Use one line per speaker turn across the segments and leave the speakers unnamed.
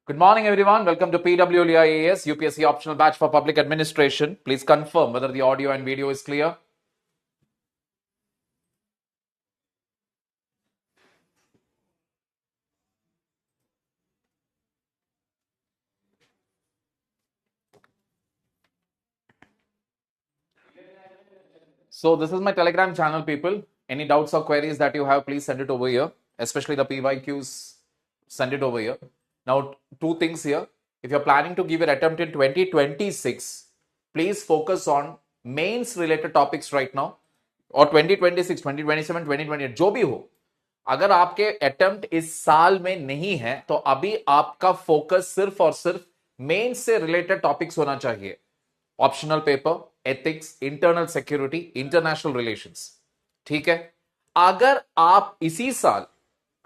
Good morning, everyone. Welcome to PWLIAS UPSC optional batch for public administration. Please confirm whether the audio and video is clear. So, this is my Telegram channel, people. Any doubts or queries that you have, please send it over here, especially the PYQs. Send it over here. Now, two things here. If you're planning to give your attempt in 2026, please focus on mains related topics right now, or 2026, 2027, 2028, जो भी हो. अगर आपके attempt इस साल में नहीं है तो अभी आपका फोकस सिर्फ और सिर्फ मेंस से रिलेटेड टॉपिक्स होना चाहिए. Optional paper, ethics, internal security, international relations. ठीक है. अगर आप इसी साल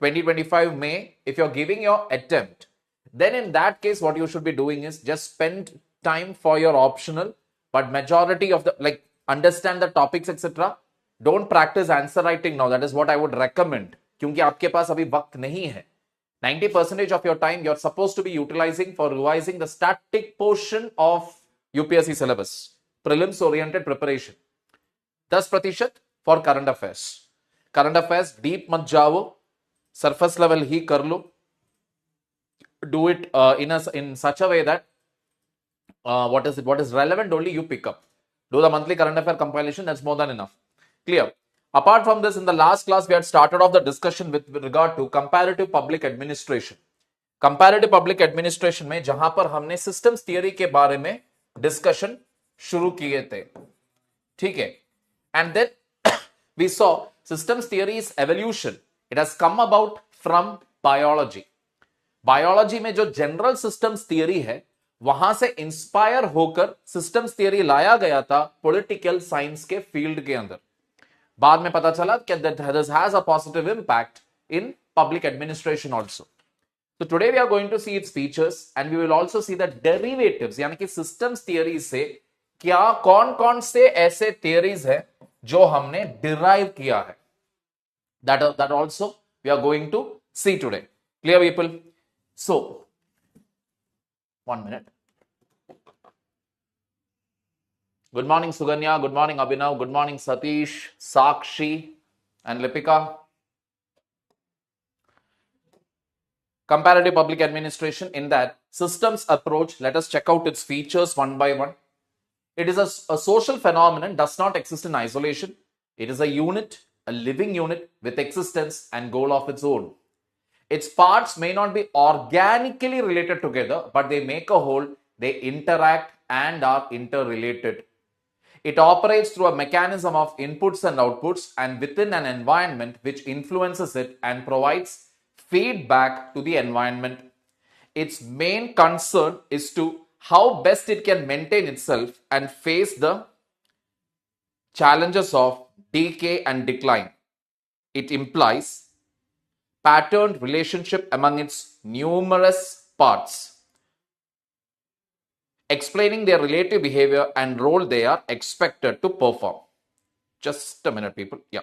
2025 में if you're giving your attempt, then in that case what you should be doing is just spend time for your optional, but majority of the like understand the topics etc. Don't practice answer writing now. That is what I would recommend, क्योंकि आपके पास अभी वक्त नहीं है. 90% of your time you're supposed to be utilizing for revising the static portion of UPSC syllabus, prelims oriented preparation. 10% for current affairs. Current affairs deep मत जाओ, surface level ही कर लो. Do it in such a way that what is relevant only you pick up. Do the monthly current affair compilation. That's more than enough. Clear. Apart from this, in the last class we had started off the discussion with regard to comparative public administration. Comparative public administration में जहां पर हमने systems theory के बारे में discussion शुरू किए थे. ठीक है. And then we saw systems theories evolution. It has come about from biology. Biology में जो जनरल सिस्टम्स थियरी है वहां से इंस्पायर होकर सिस्टम्स थियरी लाया गया था पॉलिटिकल साइंस के फील्ड के अंदर. बाद में पता चला कि that has a positive impact in public administration also. So today we are going to see its features and we will also see the derivatives, यानी कि systems theory से क्या कौन-कौन से ऐसे theories है जो हमने derive किया है. That also we are going to see today. Clear people? So 1 minute. Good morning Suganya, good morning Abhinav, good morning Satish, Sakshi and Lipika. Comparative public administration, in that systems approach, let us check out its features one by one. It is a social phenomenon, does not exist in isolation. It is a unit, a living unit with existence and goal of its own. Its parts may not be organically related together, but they make a whole, they interact and are interrelated. It operates through a mechanism of inputs and outputs and within an environment which influences it and provides feedback to the environment. Its main concern is to how best it can maintain itself and face the challenges of decay and decline. It implies patterned relationship among its numerous parts, explaining their relative behavior and role they are expected to perform. Just a minute, people. Yeah.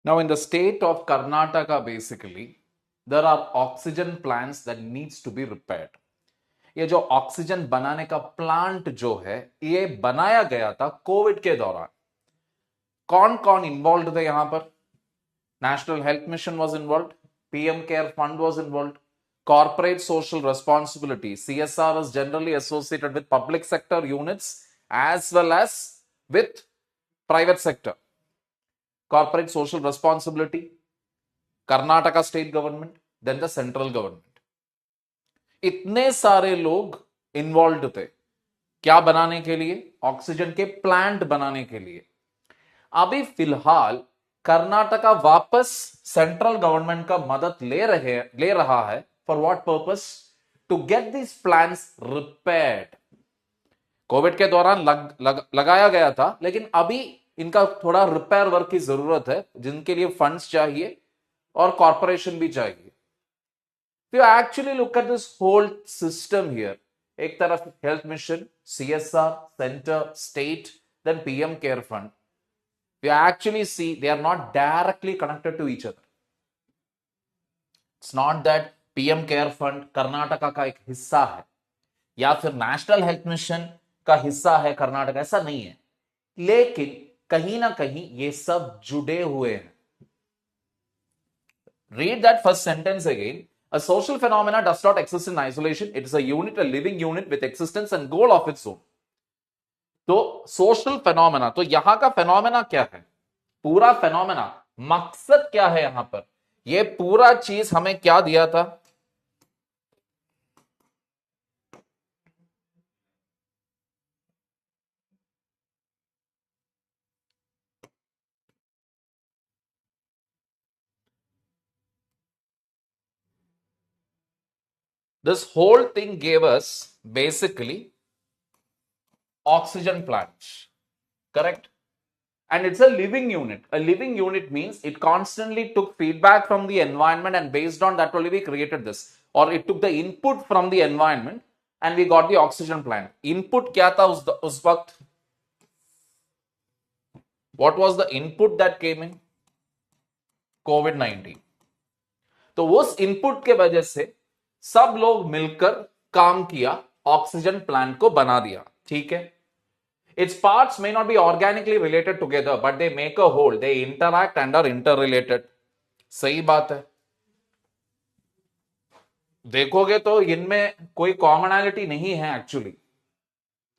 Now, in the state of Karnataka, basically, there are oxygen plants that needs to be repaired. ये जो oxygen बनाने का plant जो है, ये बनाया गया था कोविड के दौरान. कौन कौन इन्वॉल्व थे यहां पर? National health mission was involve, PM care fund was involve, corporate social responsibility. CSR is generally associated with public sector units as well as with private sector. Corporate social responsibility, Karnataka state government, then the central government. इतने सारे लोग involve थे क्या बनाने के लिए? Oxygen के plant बनाने के लिए. अभी फिलहाल कर्नाटका वापस सेंट्रल गवर्नमेंट का मदद ले रहा है. For what purpose? To get this plants repaired. Covid के दौरान लगाया गया था, लेकिन अभी इनका थोड़ा रिपेयर वर्क की जरूरत है, जिनके लिए फंड्स चाहिए और कॉर्पोरेशन भी चाहिए. तो actually look at this whole system here. एक तरफ health mission, CSR, centre, state, then PM care fund. We actually see they are not directly connected to each other. It's not that PM Care Fund Karnataka का एक हिस्सा है या फिर national health mission का हिस्सा है कर्नाटका, ऐसा नहीं है. लेकिन कहीं ना कहीं ये सब जुड़े हुए हैं. Read that first sentence again. A social phenomena does not exist in isolation. It is a unit, a living unit with existence and goal of its own. तो सोशल फेनोमेना, तो यहां का फेनोमेना क्या है? पूरा फेनोमेना, मकसद क्या है यहां पर? ये पूरा चीज हमें क्या दिया था? This whole thing gave us basically oxygen plants, correct? And it's a living unit. A living unit means it constantly took feedback from the environment, and based on that only we created this, or it took the input from the environment and we got the oxygen plant. Input क्या था उस वक्त? What was the input that came in? COVID-19. तो उस input के वजह से सब लोग मिलकर काम किया, ऑक्सीजन प्लांट को बना दिया. ठीक है. Its parts may not be organically related together, but they make a whole. They interact and are interrelated. सही बात है. देखोगे तो इनमें कोई कॉमनैलिटी नहीं है. Actually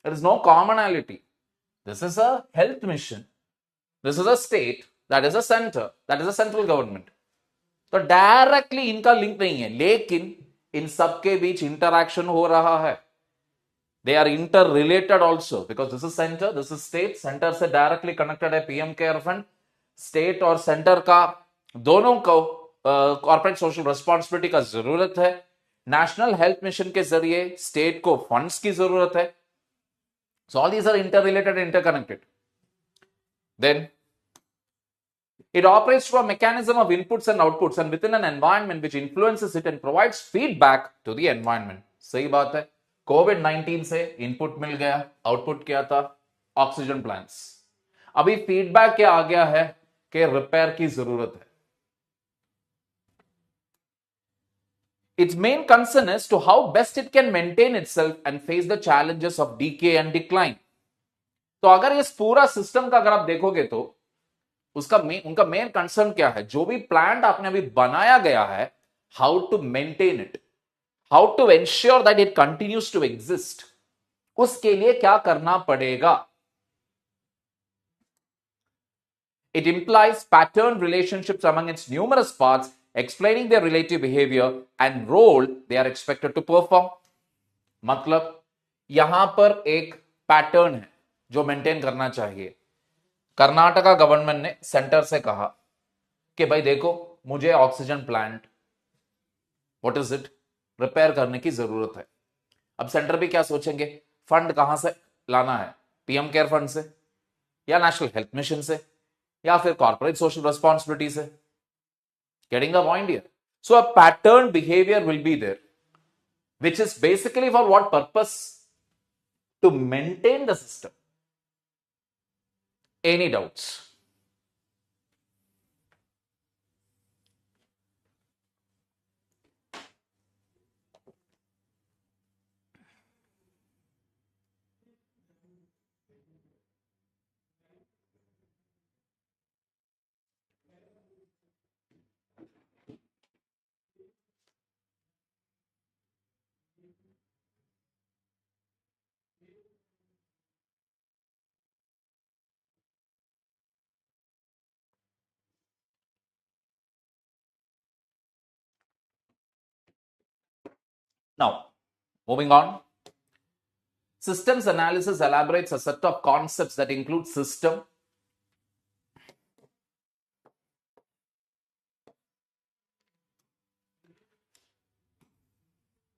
there is no commonality. This is a health mission. This is a state. That is a center. That is a central government. तो डायरेक्टली इनका लिंक नहीं है, लेकिन इन सबके बीच इंटरैक्शन हो रहा है. They are interrelated also because this is center, this is state. Center से डायरेक्टली कनेक्टेड है पीएम केयर फंड. स्टेट और सेंटर का दोनों को कॉर्पोरेट सोशल रिस्पॉन्सिबिलिटी का जरूरत है. नेशनल हेल्थ मिशन के जरिए स्टेट को फंड्स की जरूरत है. So all these are interrelated and interconnected. Then it operates through a mechanism of inputs and outputs and within an environment which influences it and provides feedback to the environment. सही बात है. कोविड-19 से input मिल गया, output क्या था? Oxygen plants. अभी feedback क्या आ गया है कि रिपेयर की जरूरत है. Its main concern is to how best it can maintain itself and face the challenges of decay and decline. तो अगर इस पूरा सिस्टम का अगर आप देखोगे तो उनका मेन कंसर्न क्या है? जो भी प्लांट आपने अभी बनाया गया है, how to maintain it, how to ensure that it continues to exist, उसके लिए क्या करना पड़ेगा? It implies pattern relationships among its numerous parts, explaining their relative behavior and role they are expected to perform. मतलब यहां पर एक pattern है जो मेंटेन करना चाहिए. कर्नाटका गवर्नमेंट ने सेंटर से कहा कि भाई देखो, मुझे oxygen plant, what is it, repair करने की जरूरत है. अब सेंटर भी क्या सोचेंगे? फंड कहां से लाना है? पीएम केयर फंड से या नेशनल हेल्थ मिशन से या फिर कॉर्पोरेट सोशल रिस्पॉन्सिबिलिटी से? Getting the point here. So a pattern behaviour will be there which is basically for what purpose? To maintain the system. Any doubts? Now, moving on. Systems analysis elaborates a set of concepts that include system,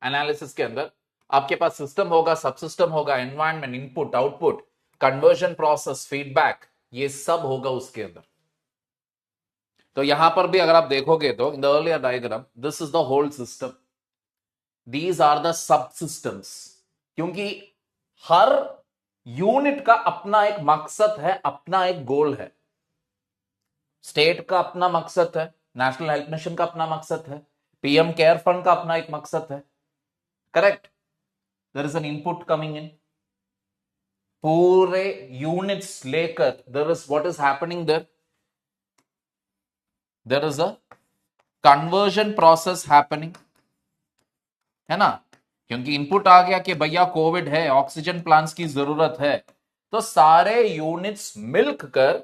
analysis के अंदर आपके पास system होगा, subsystem होगा, environment, input, output, conversion process, feedback, ये सब होगा उसके अंदर. तो यहां पर भी अगर आप देखोगे तो in the earlier diagram this is the whole system, these are the subsystems. क्योंकि हर यूनिट का अपना एक मकसद है, अपना एक गोल है. स्टेट का अपना मकसद है, नेशनल हेल्थ मिशन का अपना मकसद है, पीएम केयर फंड का अपना एक मकसद है. Correct. There is an input coming in. पूरे यूनिट्स लेकर there is what is happening there, there is a conversion process happening, है ना. क्योंकि इनपुट आ गया कि भैया कोविड है, ऑक्सीजन प्लांट्स की जरूरत है, तो सारे यूनिट्स मिलकर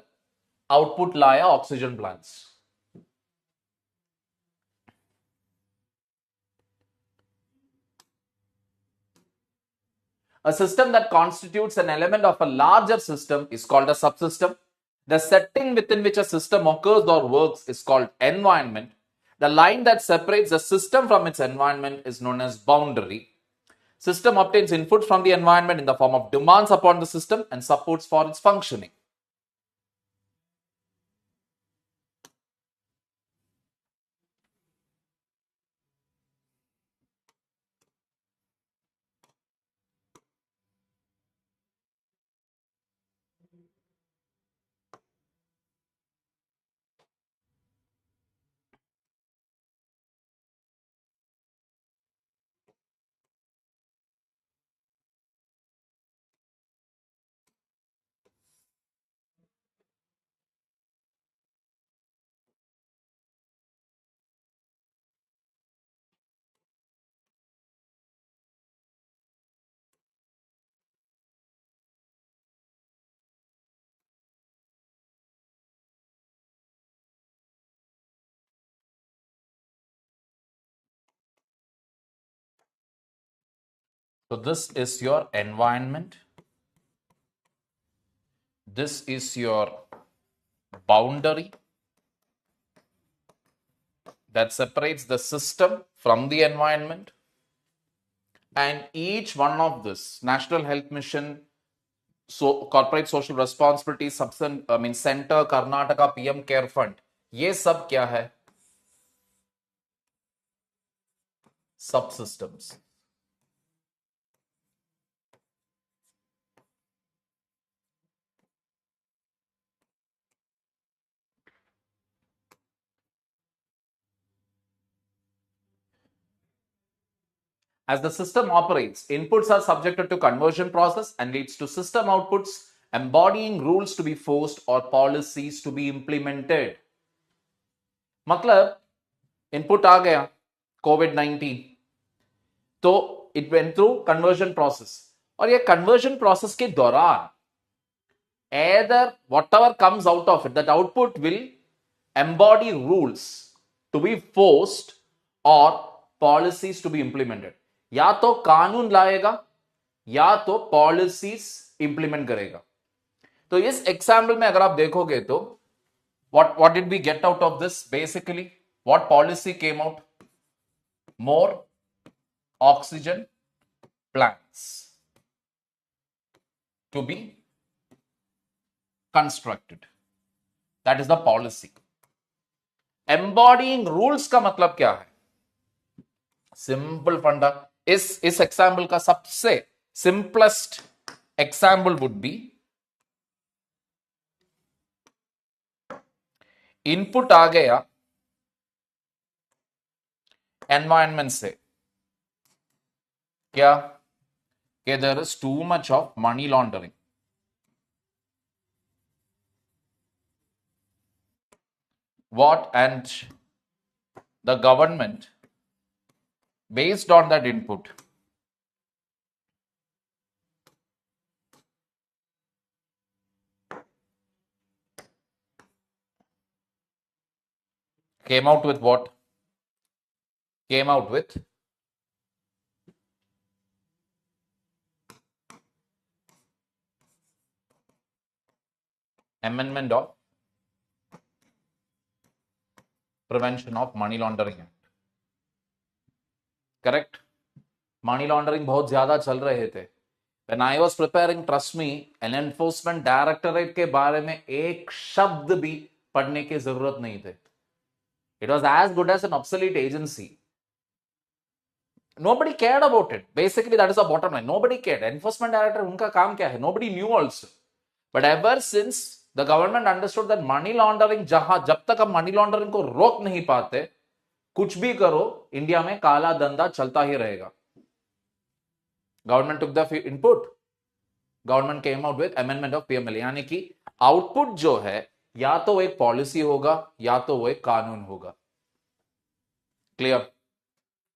आउटपुट लाया oxygen plants. A system that constitutes an element of a larger system is called a subsystem. The setting within which a system occurs or works is called environment. The line that separates the system from its environment is known as boundary. System obtains input from the environment in the form of demands upon the system and supports for its functioning. So this is your environment. This is your boundary that separates the system from the environment. And each one of this, National Health Mission, so corporate social responsibility, center, Karnataka, PM Care Fund, ये सब क्या है? Subsystems. As the system operates, inputs are subjected to conversion process and leads to system outputs embodying rules to be forced or policies to be implemented. मतलब input आ गया कोविड-19, तो it went through conversion process, और ये conversion process के दौरान either whatever comes out of it, that output will embody rules to be forced or policies to be implemented. या तो कानून लाएगा या तो पॉलिसीज इंप्लीमेंट करेगा. तो इस एग्जाम्पल में अगर आप देखोगे तो what did we get out of this? Basically, what policy came out? More oxygen plants to be constructed. That is the policy. Embodying rules का मतलब क्या है? सिंपल फंडा. इस एग्जाम्पल का सबसे simplest example would be, input आ गया एनवायरनमेंट से, क्या कि there is too much of money laundering. What? And the government, based on that input, came out with what? Came out with Amendment of Prevention of Money Laundering Act. Correct. Money laundering बहुत ज्यादा चल रहे थे. When I was preparing, trust me, an enforcement directorate के बारे में एक शब्द भी पढ़ने की जरूरत नहीं थे. It was as good as an obsolete agency. Nobody cared about it. Basically, that is the bottom line. Nobody cared. Enforcement director, उनका काम क्या है? Nobody knew also. But ever since the government understood that money laundering, जब तक हम money laundering को रोक नहीं पाते, कुछ भी करो, इंडिया में काला धंधा चलता ही रहेगा. Government took the input. Government came out with amendment of PMLA, यानी कि आउटपुट जो है या तो वो एक पॉलिसी होगा या तो वो एक कानून होगा. Clear.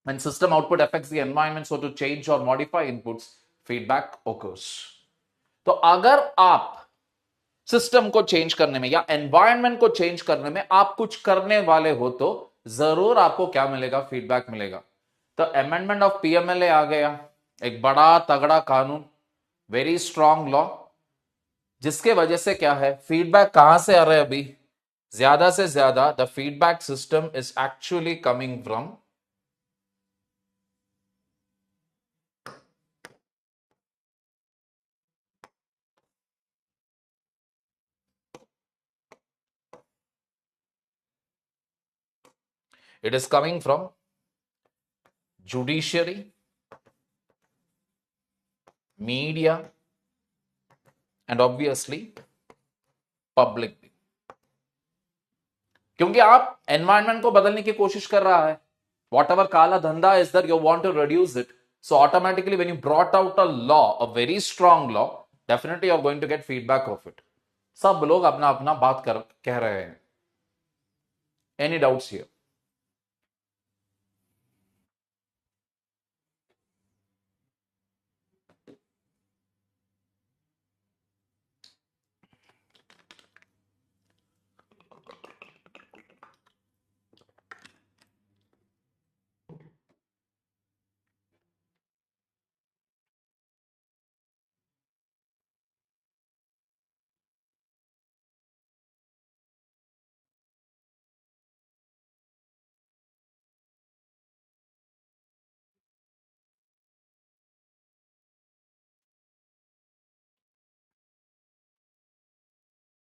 When system output affects the environment, so to change or modify inputs, feedback occurs. तो अगर आप सिस्टम को चेंज करने में या एनवायरनमेंट को चेंज करने में आप कुछ करने वाले हो तो जरूर आपको क्या मिलेगा? फीडबैक मिलेगा. तो अमेंडमेंट ऑफ पीएमएलए आ गया, एक बड़ा तगड़ा कानून, वेरी स्ट्रॉन्ग लॉ, जिसके वजह से क्या है, फीडबैक कहां से आ रहा है? अभी ज्यादा से ज्यादा the feedback system is actually coming from it is coming from judiciary, media and obviously public. क्योंकि आप एनवायरनमेंट को बदलने की कोशिश कर रहा है. वॉट एवर काला धंधा is that you want to reduce it. So automatically when you brought out a law, a very strong law, definitely you are going to get feedback of it. सब लोग अपना अपना बात कह रहे हैं. Any doubts here?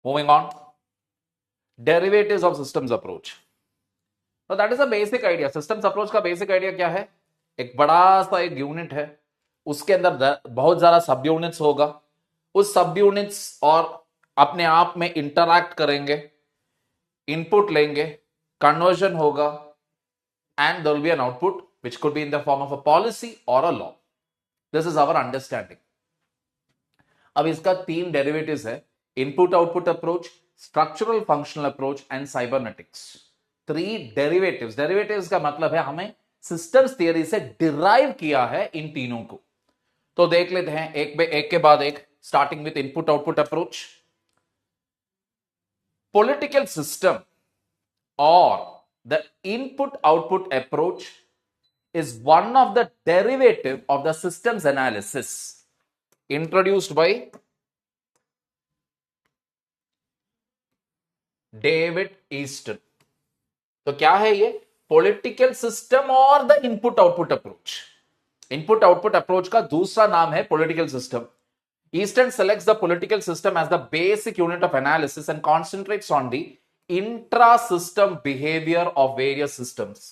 Moving on, derivatives of systems approach. So that is a basic idea. Systems approach का basic idea क्या है? एक बड़ा सा एक यूनिट है, उसके अंदर बहुत ज्यादा सब यूनिट्स होगा. उस सब यूनिट्स और अपने आप में इंटरैक्ट करेंगे, इनपुट लेंगे, कन्वर्जन होगा, and there will be an output which could be in the form of a policy or a law. This is our understanding. अब इसका 3 डेरिवेटिव्स है: input output approach, structural functional approach and cybernetics. 3 derivatives. Derivatives का मतलब है हमें systems theory से derive किया है इन तीनों को. तो देख लेते हैं एक के बाद एक, starting with input output approach. Political system और the input output approach is one of the derivative of the systems analysis introduced by David Easton. तो क्या है ये? पॉलिटिकल सिस्टम और the input output approach. Input output approach का दूसरा नाम है political system. Easton selects the political system as the basic unit of analysis and concentrates on the intra-system behavior of various systems.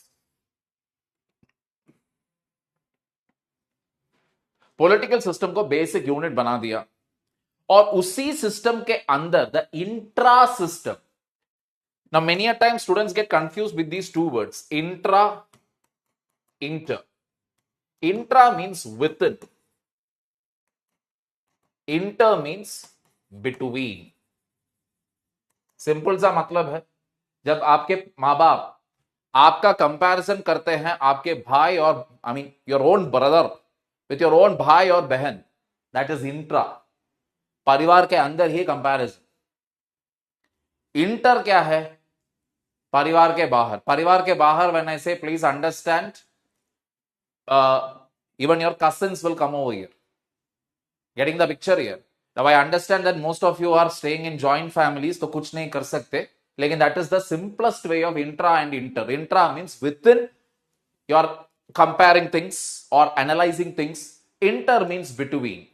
Political system को basic unit बना दिया और उसी system के अंदर the intra system. Now, many a time students get confused with these two words, intra, inter. Intra means within. Inter means between. Simple सा मतलब है, जब आपके माँ बाप आपका कंपैरिजन करते हैं आपके भाई और your own brother with your own भाई और बहन, दैट इज इंट्रा. परिवार के अंदर ही कंपैरिजन. इंटर क्या है? परिवार के बाहर. परिवार के बाहर, व्हेन आई से, please understand, even your cousins will come over here. Getting the picture here. Now I understand that most of you are staying in joint families, तो कुछ नहीं कर सकते, लेकिन that is the simplest way of intra and inter. Intra means within you are comparing things or analyzing things. Inter means between.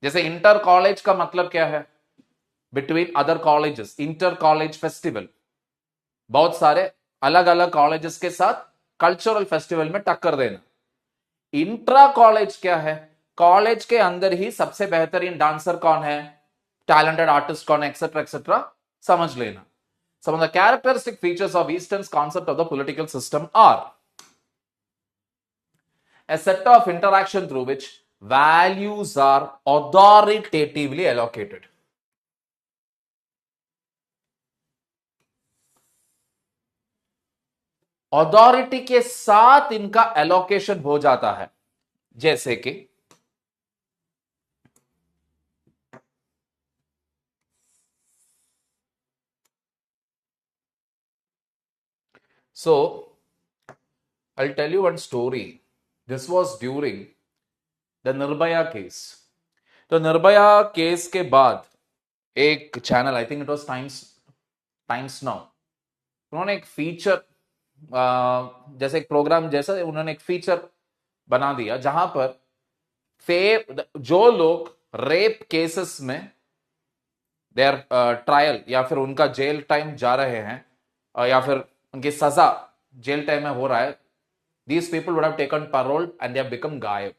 जैसे inter college का मतलब क्या है? Between other colleges, inter college festival, बहुत सारे अलग अलग कॉलेजेस के साथ कल्चरल फेस्टिवल में टक्कर देना. इंट्रा कॉलेज क्या है? कॉलेज के अंदर ही सबसे बेहतरीन डांसर कौन है, टैलेंटेड आर्टिस्ट कौन है, एक्सेट्रा एक्सेट्रा समझ लेना. Some of the characteristic features of Eastern's concept of the political system are a set of interaction through which values are authoritatively allocated. Authority के साथ इनका एलोकेशन हो जाता है. जैसे कि I'll tell you one story. This was during the Nirbhaya case. तो Nirbhaya case के बाद एक channel, I think it was times now, उन्होंने एक फीचर, जैसे एक प्रोग्राम जैसा उन्होंने एक फीचर बना दिया जहां पर जो लोग रेप केसेस में देयर ट्रायल या फिर उनका जेल टाइम जा रहे हैं या फिर उनकी सजा जेल टाइम में हो रहा है, these people would have taken parole and they have become गायब.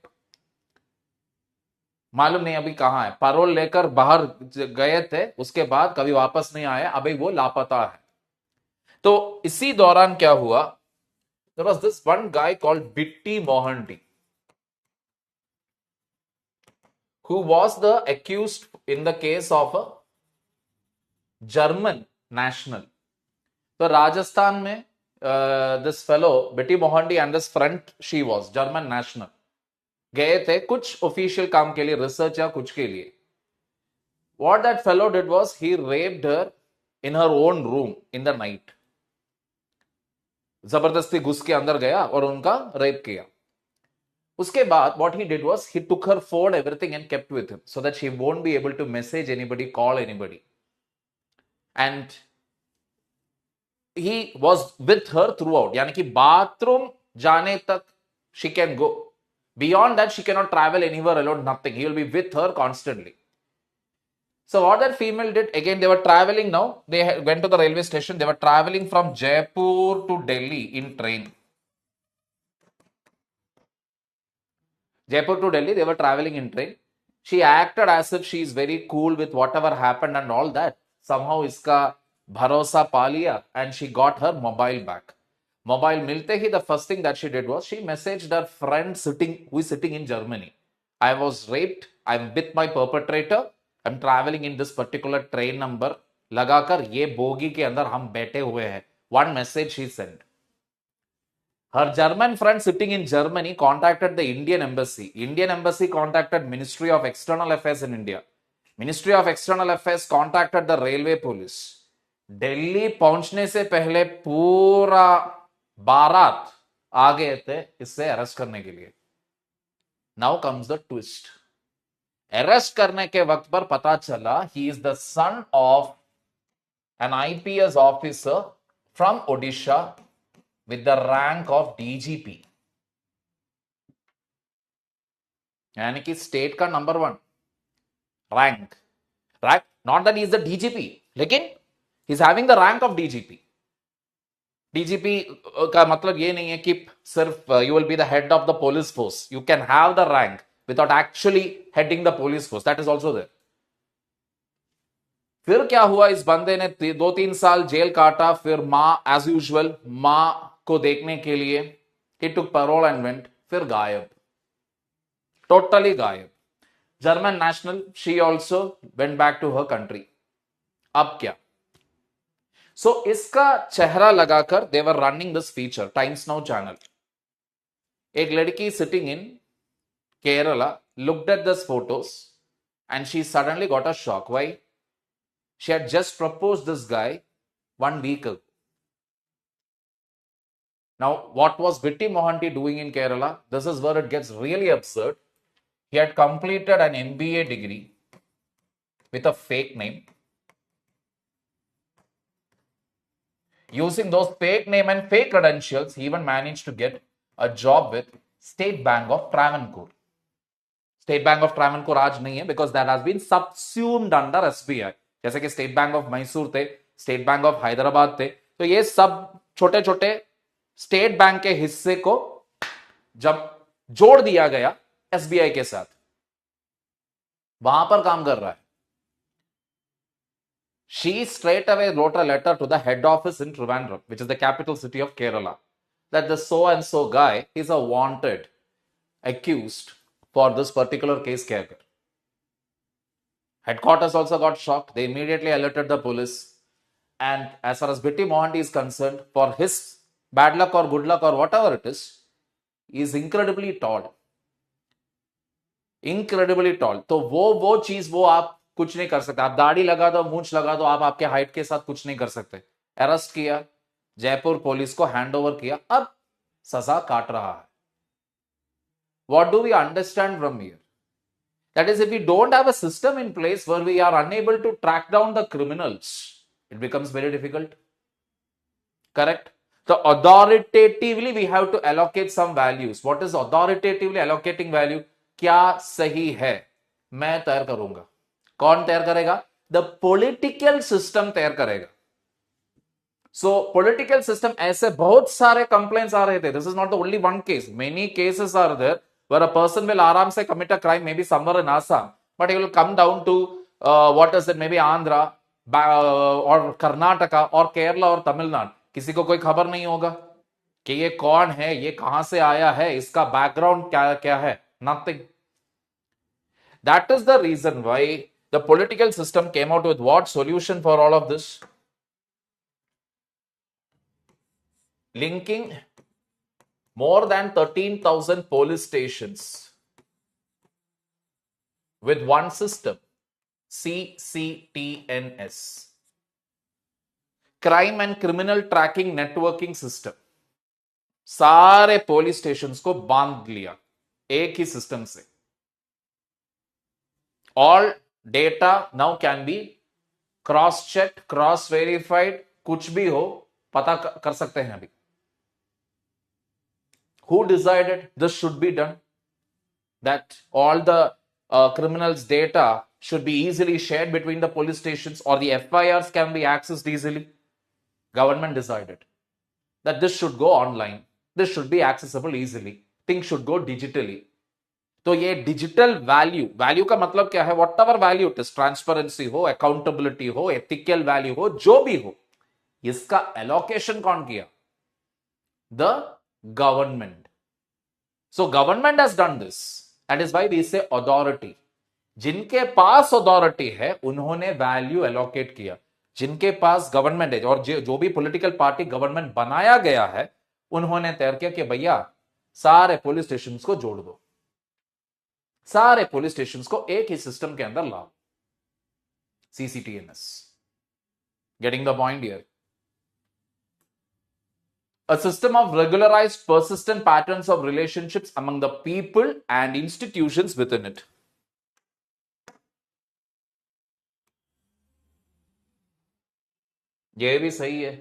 मालूम नहीं अभी कहां है, पैरोल लेकर बाहर गए थे, उसके बाद कभी वापस नहीं आए, अभी वो लापता है. तो इसी दौरान क्या हुआ, there was this one guy called Bitty Mohanty who was the accused in the case of a German national. तो राजस्थान में this fellow Bitty Mohanty and his friend, she was German national, गए थे कुछ ऑफिशियल काम के लिए, research या कुछ के लिए. What that fellow did was he raped her in her own room in the night. जबरदस्ती घुस के अंदर गया और उनका रेप किया. उसके बाद what he did was he took her phone, everything, and kept with him so that she won't be able to message anybody, call anybody. And he was with her throughout. यानी कि bathroom जाने तक she can go. Beyond that, she cannot travel anywhere alone, nothing. He will be with her constantly. So what that female did, again, they were traveling now. They went to the railway station. They were traveling from Jaipur to Delhi in train. Jaipur to Delhi, they were traveling in train. She acted as if she is very cool with whatever happened and all that. Somehow iska bharosa pa liya and she got her mobile back. Mobile milte hi, the first thing that she did was she messaged her friend who is sitting in Germany. I was raped. I'm with my perpetrator. I'm traveling in this particular train number. लगाकर ये bogie के अंदर हम बैठे हुए हैं. One message she sent. Her German friend sitting in Germany contacted the Indian embassy. Indian embassy contacted Ministry of External Affairs in India. Ministry of External Affairs contacted the railway police. Delhi पहुंचने से पहले पूरा बारात आ गए थे इससे arrest करने के लिए. Now comes the twist. Arrest करने के वक्त पर पता चला he is the son of an IPS officer from Odisha with the rank of DGP, यानी कि स्टेट का number 1 rank. Right, not that is the DGP, लेकिन he is having the rank of DGP. DGP का मतलब ये नहीं है कि सिर्फ you will be the head of the police force. You can have the rank without actually heading the police force. That is also there. फिर क्या हुआ, इस बंदे ने 2-3 साल जेल काटा. फिर मां एज यूजुअल मां को देखने के लिए he took parole and went. फिर गायब, टोटली गायब. German national, she also went back to her country. अब क्या? So इसका चेहरा लगाकर they were running this feature, Times Now channel. एक लड़की sitting in Kerala looked at these photos and she suddenly got a shock. Why? She had just proposed this guy 1 week ago. Now, what was Bitty Mohanty doing in Kerala? This is where it gets really absurd. He had completed an MBA degree with a fake name. Using those fake name and fake credentials, he even managed to get a job with State Bank of Travancore. State Bank of Travancore आज नहीं है because that has been subsumed under SBI. जैसे कि State Bank of Mysore थे, State Bank of Hyderabad थे, तो ये सब छोटे छोटे स्टेट बैंक के हिस्से को जब जोड़ दिया गया SBI के साथ, वहां पर काम कर रहा है. She straight away wrote a letter to the head office in Trivandrum, which is the capital city of Kerala, that the so and so guy is a wanted accused for this particular case. Headquarters also got shocked. They immediately alerted the police. And as far as Bitty Mohanty is concerned, for his bad luck or good luck or whatever it is, he is incredibly tall. Incredibly tall. तो वो चीज वो आप कुछ नहीं कर सकते. आप दाढ़ी लगा दो, मूंछ लगा दो, आप आपके हाइट के साथ कुछ नहीं कर सकते. अरेस्ट किया, जयपुर पुलिस को हैंडओवर किया, अब सजा काट रहा है. What do we understand from here? That is, if we don't have a system in place where we are unable to track down the criminals, it becomes very difficult. Correct? So authoritatively we have to allocate some values. What is authoritatively allocating value? क्या सही है, मैं तय करूंगा. कौन तय करेगा? The political system तय करेगा. So political system, ऐसे बहुत सारे complaints आ रहे थे. This is not the only one case. Many cases are there where a person will आराम से commit a crime, maybe somewhere in Assam, but he will come down to what is it, maybe Andhra और कर्नाटका और केरला और तमिलनाडु. किसी को कोई खबर नहीं होगा कि ये कौन है, ये कहां से आया है, इसका बैकग्राउंड क्या क्या है. Nothing. That is the reason why the political system came out with what solution for all of this? Linking more than 13,000 police stations with one system, CCTNS, Crime and Criminal Tracking Networking System. सारे police stations को बांध लिया एक ही system से. All data now can be cross-checked, cross-verified, कुछ भी हो पता कर सकते हैं अभी. Who decided this should be done? That all the criminals' data should be easily shared between the police stations, or the FIRs can be accessed easily. Government decided that this should go online. This should be accessible easily. Things should go digitally. तो ये digital value का मतलब क्या है? Whatever value it is, transparency हो, accountability हो, ethical value हो, जो भी हो, इसका एलोकेशन कौन किया? The government. So government has done this. That is why we say authority. जिनके पास अथॉरिटी है उन्होंने वैल्यू एलोकेट किया. जिनके पास गवर्नमेंट है और जो भी पॉलिटिकल पार्टी गवर्नमेंट बनाया गया है, उन्होंने तय किया कि भैया सारे पुलिस स्टेशन को जोड़ दो, सारे पुलिस स्टेशन को एक ही सिस्टम के अंदर लाओ. CCTNS. Getting the point here? A system of regularized, persistent patterns of relationships among the people and institutions within it. ये भी सही है.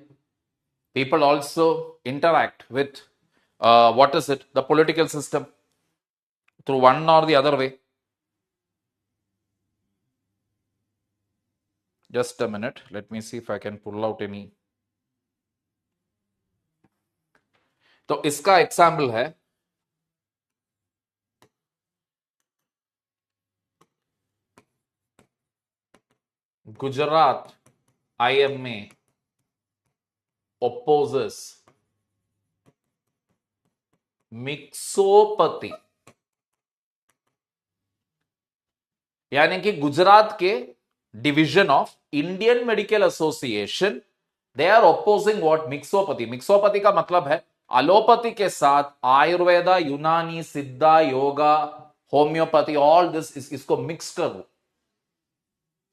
People also interact with what is it? The political system through one or the other way. Just a minute. Let me see if I can pull out any. तो इसका example है Gujarat IMA opposes मिक्सोपति. यानी कि गुजरात के division of Indian Medical Association, they are opposing what? Mixopathy. Mixopathy का मतलब है allopathy के साथ Ayurveda, Unani, Siddha, yoga, homeopathy, all this, इसको मिक्स कर दो.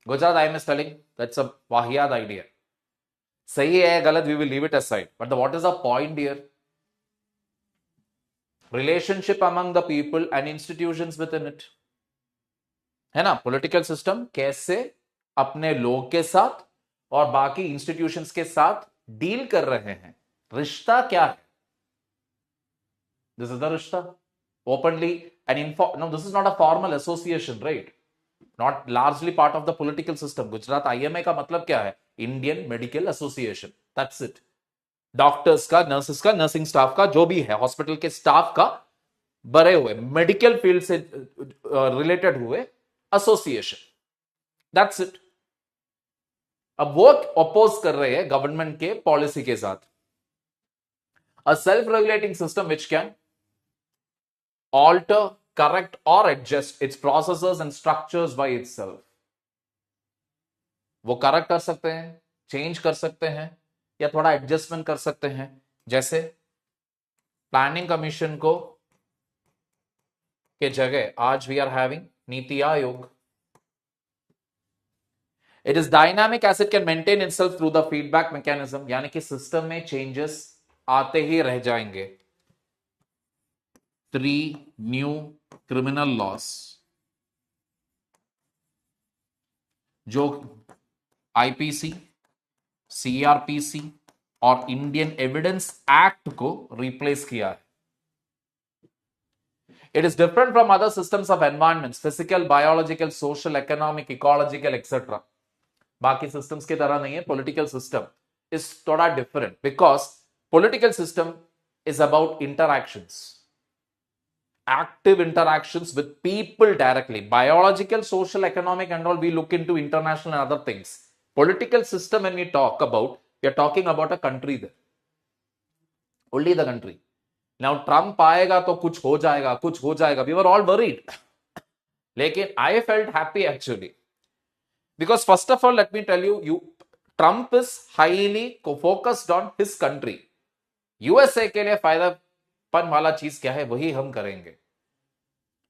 Gujarat IMA is telling that's a वाहियात आइडिया. सही है गलत, we will leave it aside, but what is the point here? Relationship among the people and institutions within it, है ना? पॉलिटिकल सिस्टम कैसे अपने लोग के साथ और बाकी इंस्टीट्यूशंस के साथ डील कर रहे हैं। रिश्ता क्या है? दिस इज द रिश्ता openly and no, this is not a formal association, right? Not largely part of the political system. Gujarat IMA का मतलब क्या है? Indian Medical association, that's it. Doctors का, नर्सेस का, नर्सिंग स्टाफ का, जो भी है हॉस्पिटल के स्टाफ का भरे हुए मेडिकल फील्ड से रिलेटेड हुए एसोसिएशन, दैट्स इट। अब वो अपोज कर रहे हैं गवर्नमेंट के पॉलिसी के साथ। A self regulating system which can alter, correct, or adjust its processes and structures by itself. वो करेक्ट कर सकते हैं, चेंज कर सकते हैं, या थोड़ा एडजस्टमेंट कर सकते हैं। जैसे प्लानिंग कमीशन को के जगह आज we are having NITI Aayog. It is dynamic as it can maintain itself through the feedback mechanism, यानी कि सिस्टम में चेंजेस आते ही रह जाएंगे। 3 new criminal laws जो आईपीसी, सीआरपीसी और इंडियन एविडेंस एक्ट को रिप्लेस किया है। It is different from other systems of environment, physical, biological, social, economic, ecological etcetera. बाकी सिस्टम्स की तरह नहीं है। पॉलिटिकल सिस्टम इज थोड़ा different because political system is about interactions, active interactions with people directly. Biological, social, economic, and all, we look into international and other things. Political system, when we talk about, we are talking about a country there. Only the country. Now, Trump आएगा तो कुछ हो जाएगा, कुछ हो जाएगा. We were all worried. लेकिन I felt happy actually. Because first of all, let me tell you, Trump is highly focused on his country. USA के लिए फायदा पन वाला चीज क्या है, वही हम करेंगे।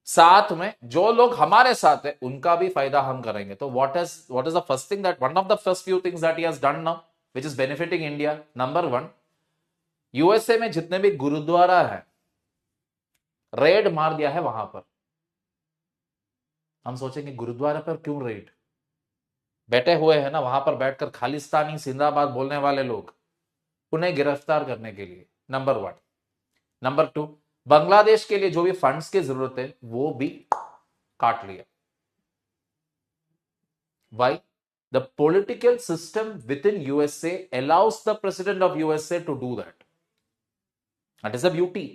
साथ में जो लोग हमारे साथ है उनका भी फायदा हम करेंगे। तो what is the first thing that one of the first few things that he has done now which is benefiting India. Number 1, USA में जितने भी गुरुद्वारा है रेड मार दिया है वहां पर। हम सोचेंगे गुरुद्वारा पर क्यों रेड? बैठे हुए हैं ना वहां पर, बैठकर खालिस्तानी जिंदाबाद बोलने वाले लोग, उन्हें गिरफ्तार करने के लिए। नंबर 1। नंबर 2, बांग्लादेश के लिए जो भी फंड्स की जरूरत है वो भी काट लिया। Why? The political system within USA allows the president of USA to do that. That is the beauty.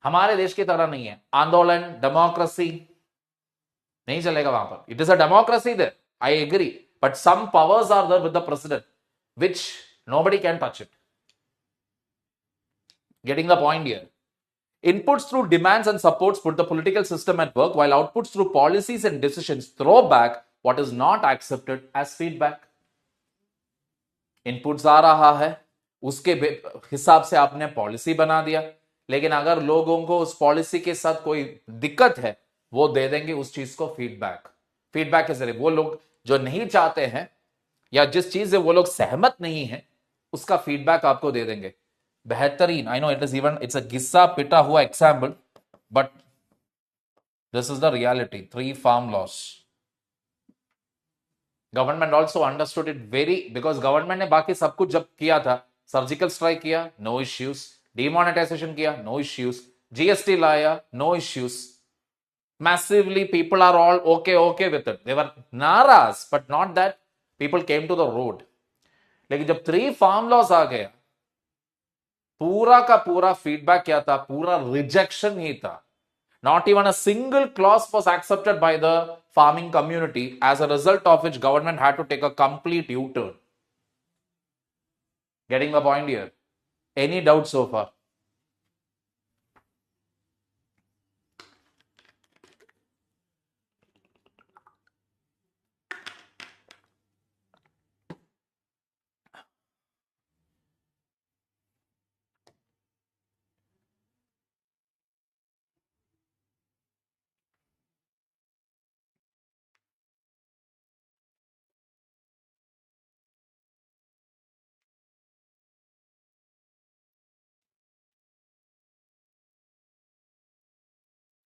हमारे देश की तरह नहीं है। आंदोलन, डेमोक्रेसी नहीं चलेगा वहां पर। It is a democracy there, I agree, but some powers are there with the president which nobody can touch it. Getting the point here? Inputs through demands and supports put the political system at work, while outputs through policies and decisions throw back what is not accepted as feedback. Inputs आ रहा है, उसके हिसाब से आपने policy बना दिया, लेकिन अगर लोगों को उस पॉलिसी के साथ कोई दिक्कत है वो दे देंगे उस चीज को फीडबैक के जरिए। वो लोग जो नहीं चाहते हैं या जिस चीज से वो लोग सहमत नहीं है उसका फीडबैक आपको दे देंगे। बेहतरीन, आई नो इट्स अ गिस्सा पिटा हुआ example, but this is the reality. 3 farm laws. Government also understood it very, because government ने बाकी सब कुछ जब किया था, सर्जिकल स्ट्राइक किया, नो इश्यूज, डिमोनेटाइजेशन किया, नो इश्यूज, जीएसटी लाया, no issues, massively people are all okay with it. They were naraz, but not that people came to the road. लेकिन जब 3 farm laws आ गया, पूरा का पूरा फीडबैक क्या था? पूरा रिजेक्शन ही था। Not even a single clause was accepted by the farming community, as a result of which government had to take a complete U-turn. Getting the point here? Any doubt so far?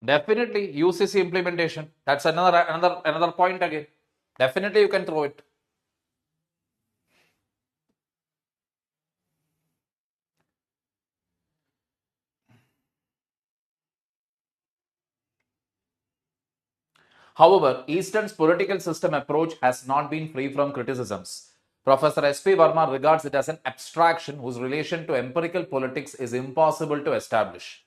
Definitely UCC implementation. That's another point again. Definitely you can throw it. However, Eastern's political system approach has not been free from criticisms. Professor S.P. Verma regards it as an abstraction whose relation to empirical politics is impossible to establish.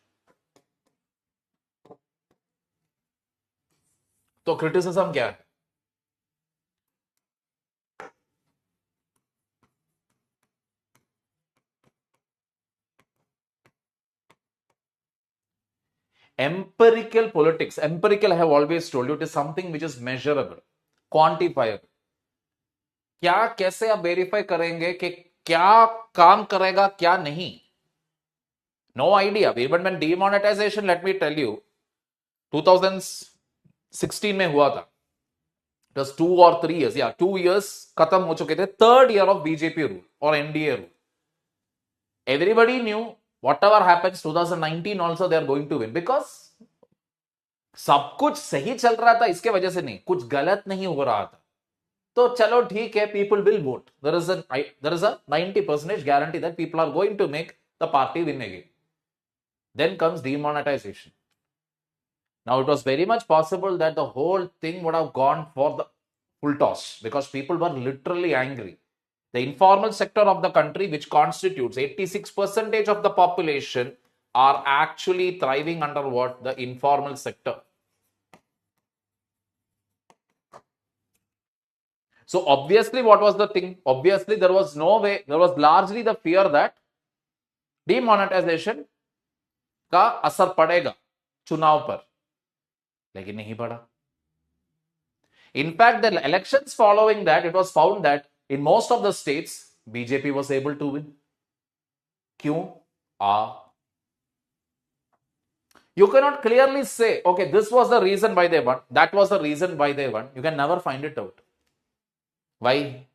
तो criticism क्या है? Empirical politics, empirical I have always told you, it is something which is measurable, quantifiable. क्या कैसे आप verify करेंगे कि क्या काम करेगा क्या नहीं? No idea. Even when demonetization, let me tell you, 2016 में हुआ था. It was 2 or 3 years. Yeah, 2 years खत्म हो चुके थे. Third year of BJP rule or NDA rule. Everybody knew whatever happens 2019 also they are going to win because सब कुछ सही चल रहा था, इसके वजह से नहीं, कुछ गलत नहीं हो रहा था. तो चलो ठीक है, people will vote. There is a 90% guarantee that people are going to make the party win again. Then comes demonetization. Now it was very much possible that the whole thing would have gone for the full toss because people were literally angry. The informal sector of the country, which constitutes 86% of the population, are actually thriving under what? The informal sector. So obviously, what was the thing? Obviously, there was no way, there was largely the fear that demonetization का असर पड़ेगा चुनाव पर, लेकिन नहीं पड़ा. In fact, the elections following that, it was found that in most of the states, BJP was able to win. क्यों? You cannot clearly say, okay, this was the reason why they won, that was the reason why they won. You can never find it out. Why?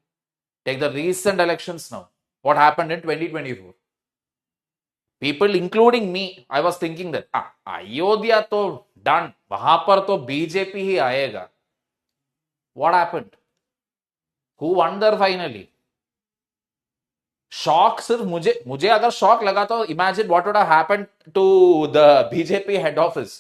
Take the recent elections now. What happened in 2024? People, including me, I was thinking that Ayodhya to done, वहां पर तो BJP ही आएगा. What happened? Who won there finally? Shock सिर्फ मुझे अगर shock लगा तो imagine what would have happened to the BJP head office.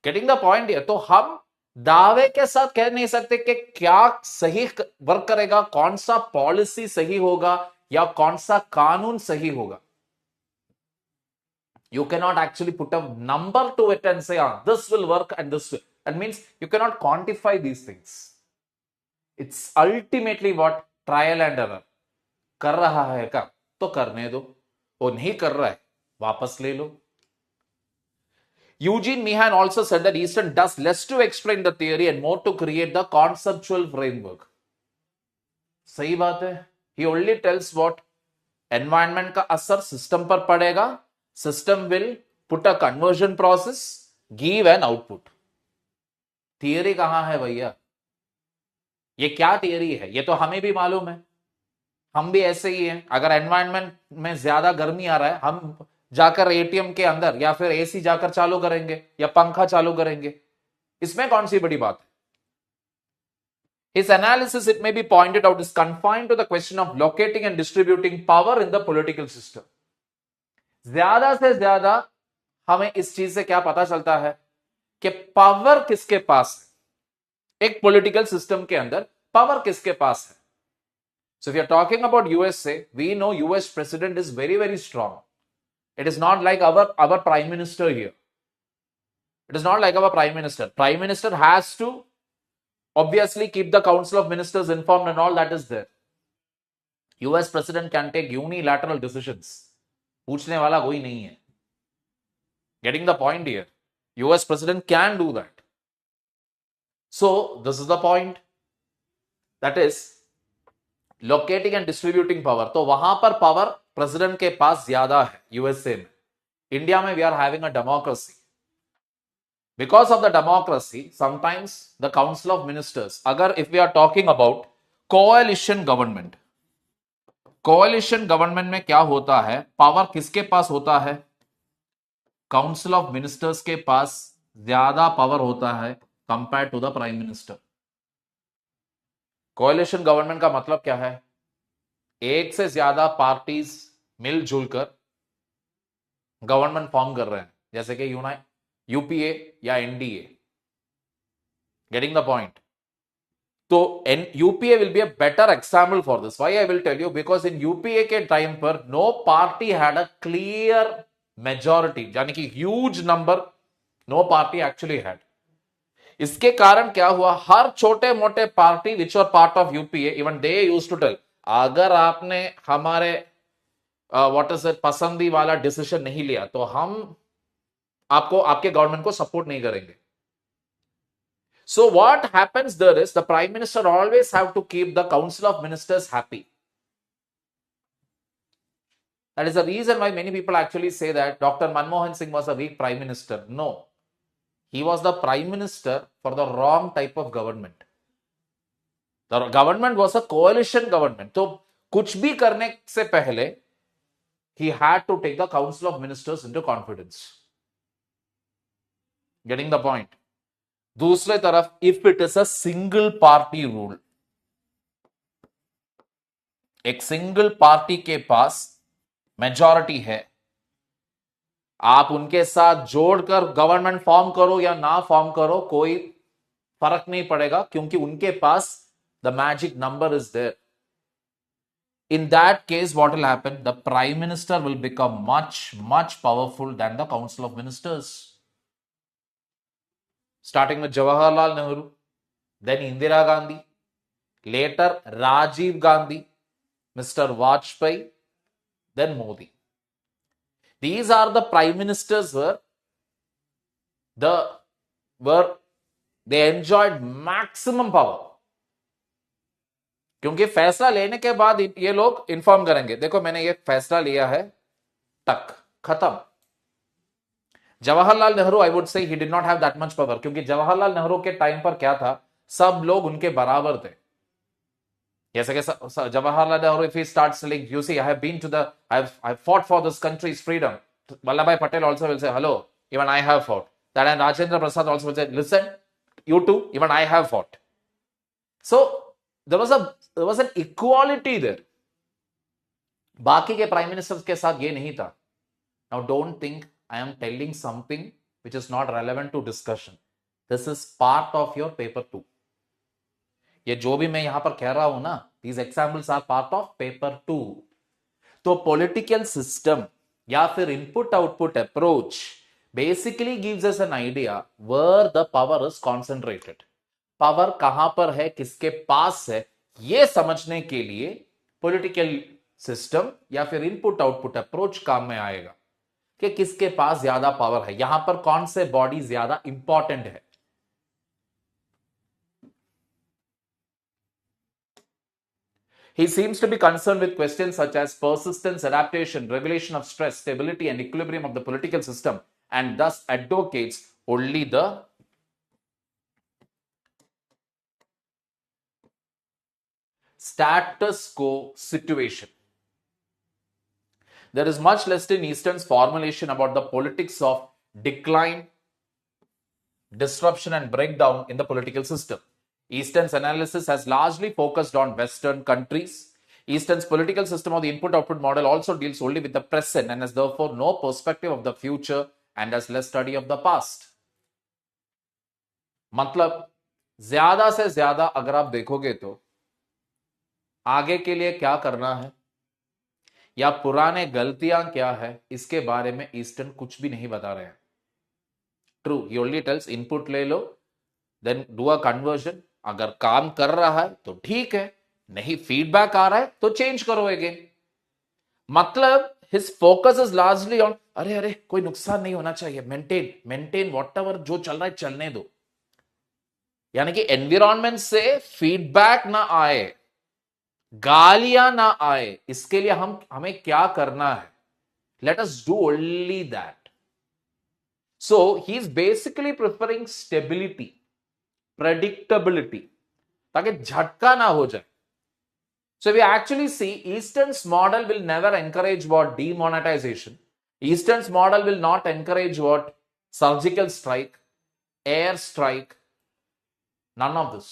Getting the point here. तो हम दावे के साथ कह नहीं सकते कि क्या सही वर्क करेगा, कौन सा पॉलिसी सही होगा या कौन सा कानून सही होगा. You cannot actually put a number to it and say, this will work and this will. That means you cannot quantify these things. It's ultimately what? Trial and error. कर रहा है का तो करने दो, वो नहीं कर रहा है वापस ले लो. Eugene Meehan also said that Eastern does less to explain the theory and more to create the conceptual framework. सही बात है. He only tells what? Environment का असर सिस्टम पर पड़ेगा. System will put a conversion process, give an output. Theory कहां है भैया? ये क्या थियरी है? ये तो हमें भी मालूम है, हम भी ऐसे ही हैं. अगर एनवायरनमेंट में ज्यादा गर्मी आ रहा है, हम जाकर एटीएम के अंदर या फिर एसी जाकर चालू करेंगे या पंखा चालू करेंगे. इसमें कौन सी बड़ी बात है? His analysis, it may be pointed out, is confined to the question of locating and distributing power in the political system. ज्यादा से ज्यादा हमें इस चीज से क्या पता चलता है कि पावर किसके पास है. एक पॉलिटिकल सिस्टम के अंदर पावर किसके पास है. So if you're talking about USA, we know US president is very, very strong. It is not like our prime minister here. It is not like our prime minister. Prime minister has to obviously keep the council of ministers informed and all that is there. US president can take unilateral decisions. पूछने वाला कोई नहीं है. Getting the point here. US president can do that. So this is the point. That is locating and distributing power. तो वहां पर power president के पास ज्यादा है यूएसए में. इंडिया में we are having a democracy. Because of the democracy sometimes the council of ministers, अगर if we are talking about coalition government, coalition government में क्या होता है? पावर किसके पास होता है? काउंसिल ऑफ मिनिस्टर्स के पास ज्यादा पावर होता है compare to the prime minister. Coalition government का मतलब क्या है? एक से ज्यादा पार्टीज मिलजुल कर गवर्नमेंट फॉर्म कर रहे हैं, जैसे कि यूपीए या एनडीए। Getting the point? तो UPA will be a better example for this. Why I will tell you, because in UPA के टाइम पर no party had a clear majority, यानी कि huge number no party actually had. इसके कारण क्या हुआ, हर छोटे मोटे party which are part of UPA, even they used to tell, अगर आपने हमारे व्हाट इज इट पसंदी वाला डिसीजन नहीं लिया तो हम आपको आपके गवर्नमेंट को सपोर्ट नहीं करेंगे। So what happens there is the prime minister always have to keep the council of ministers happy. That is the reason why many people actually say that Dr. Manmohan Singh was a weak prime minister. No, he was the prime minister for the wrong type of government. The government was a coalition government. So कुछ भी करने से पहले he had to take the council of ministers into confidence. Getting the point? दूसरे तरफ if it is a single party rule, एक single party के पास majority है, आप उनके साथ जोड़कर गवर्नमेंट फॉर्म करो या ना फॉर्म करो कोई फर्क नहीं पड़ेगा, क्योंकि उनके पास the magic number is there. In that case, what will happen? The prime minister will become much powerful than the council of ministers. Starting with Jawaharlal Nehru, then Indira Gandhi, later Rajiv Gandhi, Mr. Vajpayee, then Modi. These are the prime ministers where they enjoyed maximum power. क्योंकि फैसला लेने के बाद ये लोग inform करेंगे, देखो मैंने ये फैसला लिया है, टक, खत्म। Jawaharlal Nehru, I would say he did not have that much power, क्योंकि जवाहरलाल नेहरू के टाइम पर क्या था, सब लोग उनके बराबर थे। जैसे कि Jawaharlal Nehru, if he start selling, you see I have been to the, I have fought for this country's freedom, Vallabhbhai Patel also will say, hello, even I have fought. That, and Rajendra Prasad also will say, listen, you too, even I have fought. So there was an equality there. बाकी के prime ministers के साथ ये नहीं था। Now don't think I am telling something which is not relevant to discussion. This is part of your paper 2. ये जो भी मैं यहां पर कह रहा हूं ना, these examples are part of paper 2. तो political system या फिर input output approach basically gives us an idea where the power is concentrated. Power कहां पर है, किसके पास है, यह समझने के लिए पॉलिटिकल सिस्टम या फिर इनपुट आउटपुट अप्रोच काम में आएगा कि किसके पास ज्यादा पावर है, यहां पर कौन से बॉडी ज्यादा इंपॉर्टेंट है। He seems to be concerned with questions such as persistence, adaptation, regulation of stress, stability, and equilibrium of the political system, and thus advocates only the status quo situation. There is much less in Eastern's formulation about the politics of decline, disruption, and breakdown in the political system. Eastern's analysis has largely focused on Western countries. Eastern's political system or the input-output model also deals only with the present and has therefore no perspective of the future and has less study of the past. मतलब ज्यादा से ज्यादा अगर आप देखोगे तो आगे के लिए क्या करना है या पुराने गलतियां क्या है, इसके बारे में ईस्टर्न कुछ भी नहीं बता रहे हैं। ट्रू, ही ओनली टेल्स इनपुट ले लो, देन डू अ कन्वर्जन, अगर काम कर रहा है तो ठीक है, नहीं फीडबैक आ रहा है तो चेंज करो अगेन। मतलब his focus is largely on अरे अरे कोई नुकसान नहीं होना चाहिए, मेंटेन व्हाटएवर जो चल रहा है चलने दो। यानी कि एनवायरमेंट से फीडबैक ना आए, गालियां ना आए, इसके लिए हमें क्या करना है, let us do only that. So he is basically preferring stability, predictability, ताकि झटका ना हो जाए। So we actually see Eastern's model will never encourage what demonetization. Eastern's model will not encourage what surgical strike, air strike, none of this.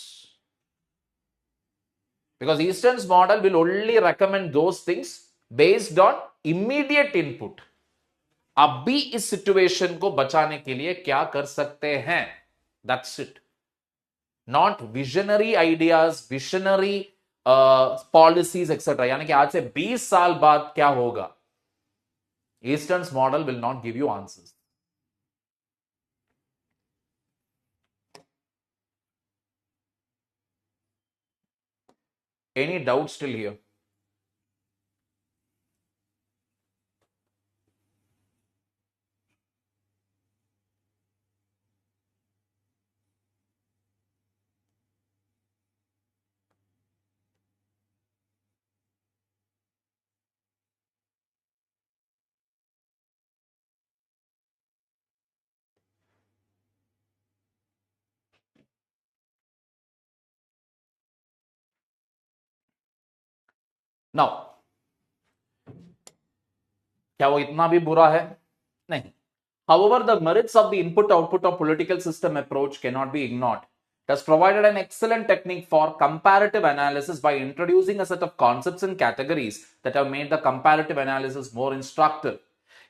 because Eastern's model will only recommend those things based on immediate input. अभी इस situation को बचाने के लिए क्या कर सकते हैं, that's it. Not visionary ideas, visionary policies etcetera. यानी कि आज से 20 साल बाद क्या होगा, ईस्टर्न्स model will not give you answers. Any doubt still here? Now क्या वो इतना भी बुरा है? नहीं. However, the merits of the input-output of political system approach cannot be ignored. It has provided an excellent technique for comparative analysis by introducing a set of concepts and categories that have made the comparative analysis more instructive.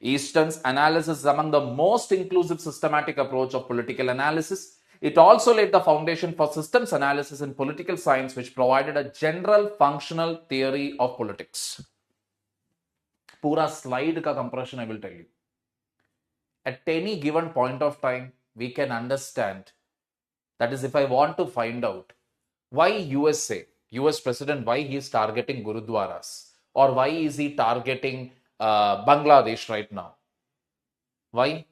Eastern's analysis is among the most inclusive systematic approach of political analysis. It also laid the foundation for systems analysis in political science, which provided a general functional theory of politics. Pura slide ka compression I will tell you. At any given point of time, we can understand, that is, if I want to find out why US president, why he is targeting Gurudwaras, or why is he targeting Bangladesh right now? Why?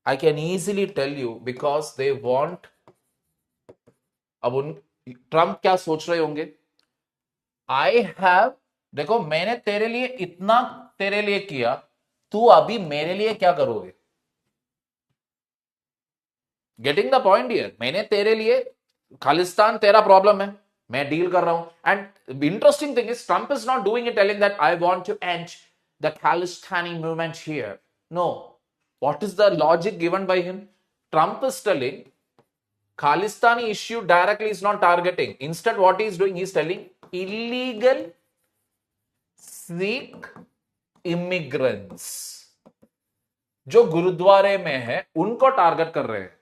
I can easily tell you, because they want. अब Trump क्या सोच रहे होंगे, I have, देखो मैंने तेरे लिए इतना तेरे लिए किया, तू अभी मेरे लिए क्या करोगे? Getting the point here. मैंने तेरे लिए, खालिस्तान तेरा प्रॉब्लम है, मैं डील कर रहा हूं. And interesting thing is, Trump is not doing it telling that I want to end the Khalistani movement here. No. What is the logic given by him? Trump is telling Khalistani issue directly is not targeting. Instead, what he is doing, he is telling illegal Sikh immigrants जो गुरुद्वारे में है उनको target कर रहे हैं.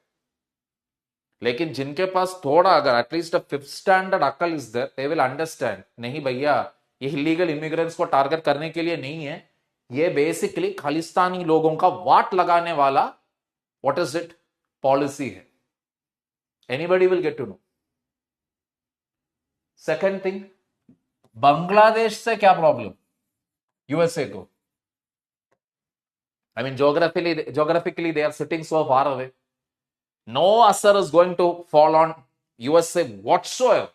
लेकिन जिनके पास थोड़ा, अगर एटलीस्ट अ 5th स्टैंडर्ड अकल is there, they will understand, नहीं भैया ये इलीगल इमिग्रेंट्स को टारगेट करने के लिए नहीं है, ये बेसिकली खालिस्तानी लोगों का वाट लगाने वाला, व्हाट इज इट, पॉलिसी है. Anybody will get to know. Second thing, Bangladesh से क्या प्रॉब्लम यूएसए को? I mean, geographically they are sitting so far away. No asar is going to fall on USA whatsoever.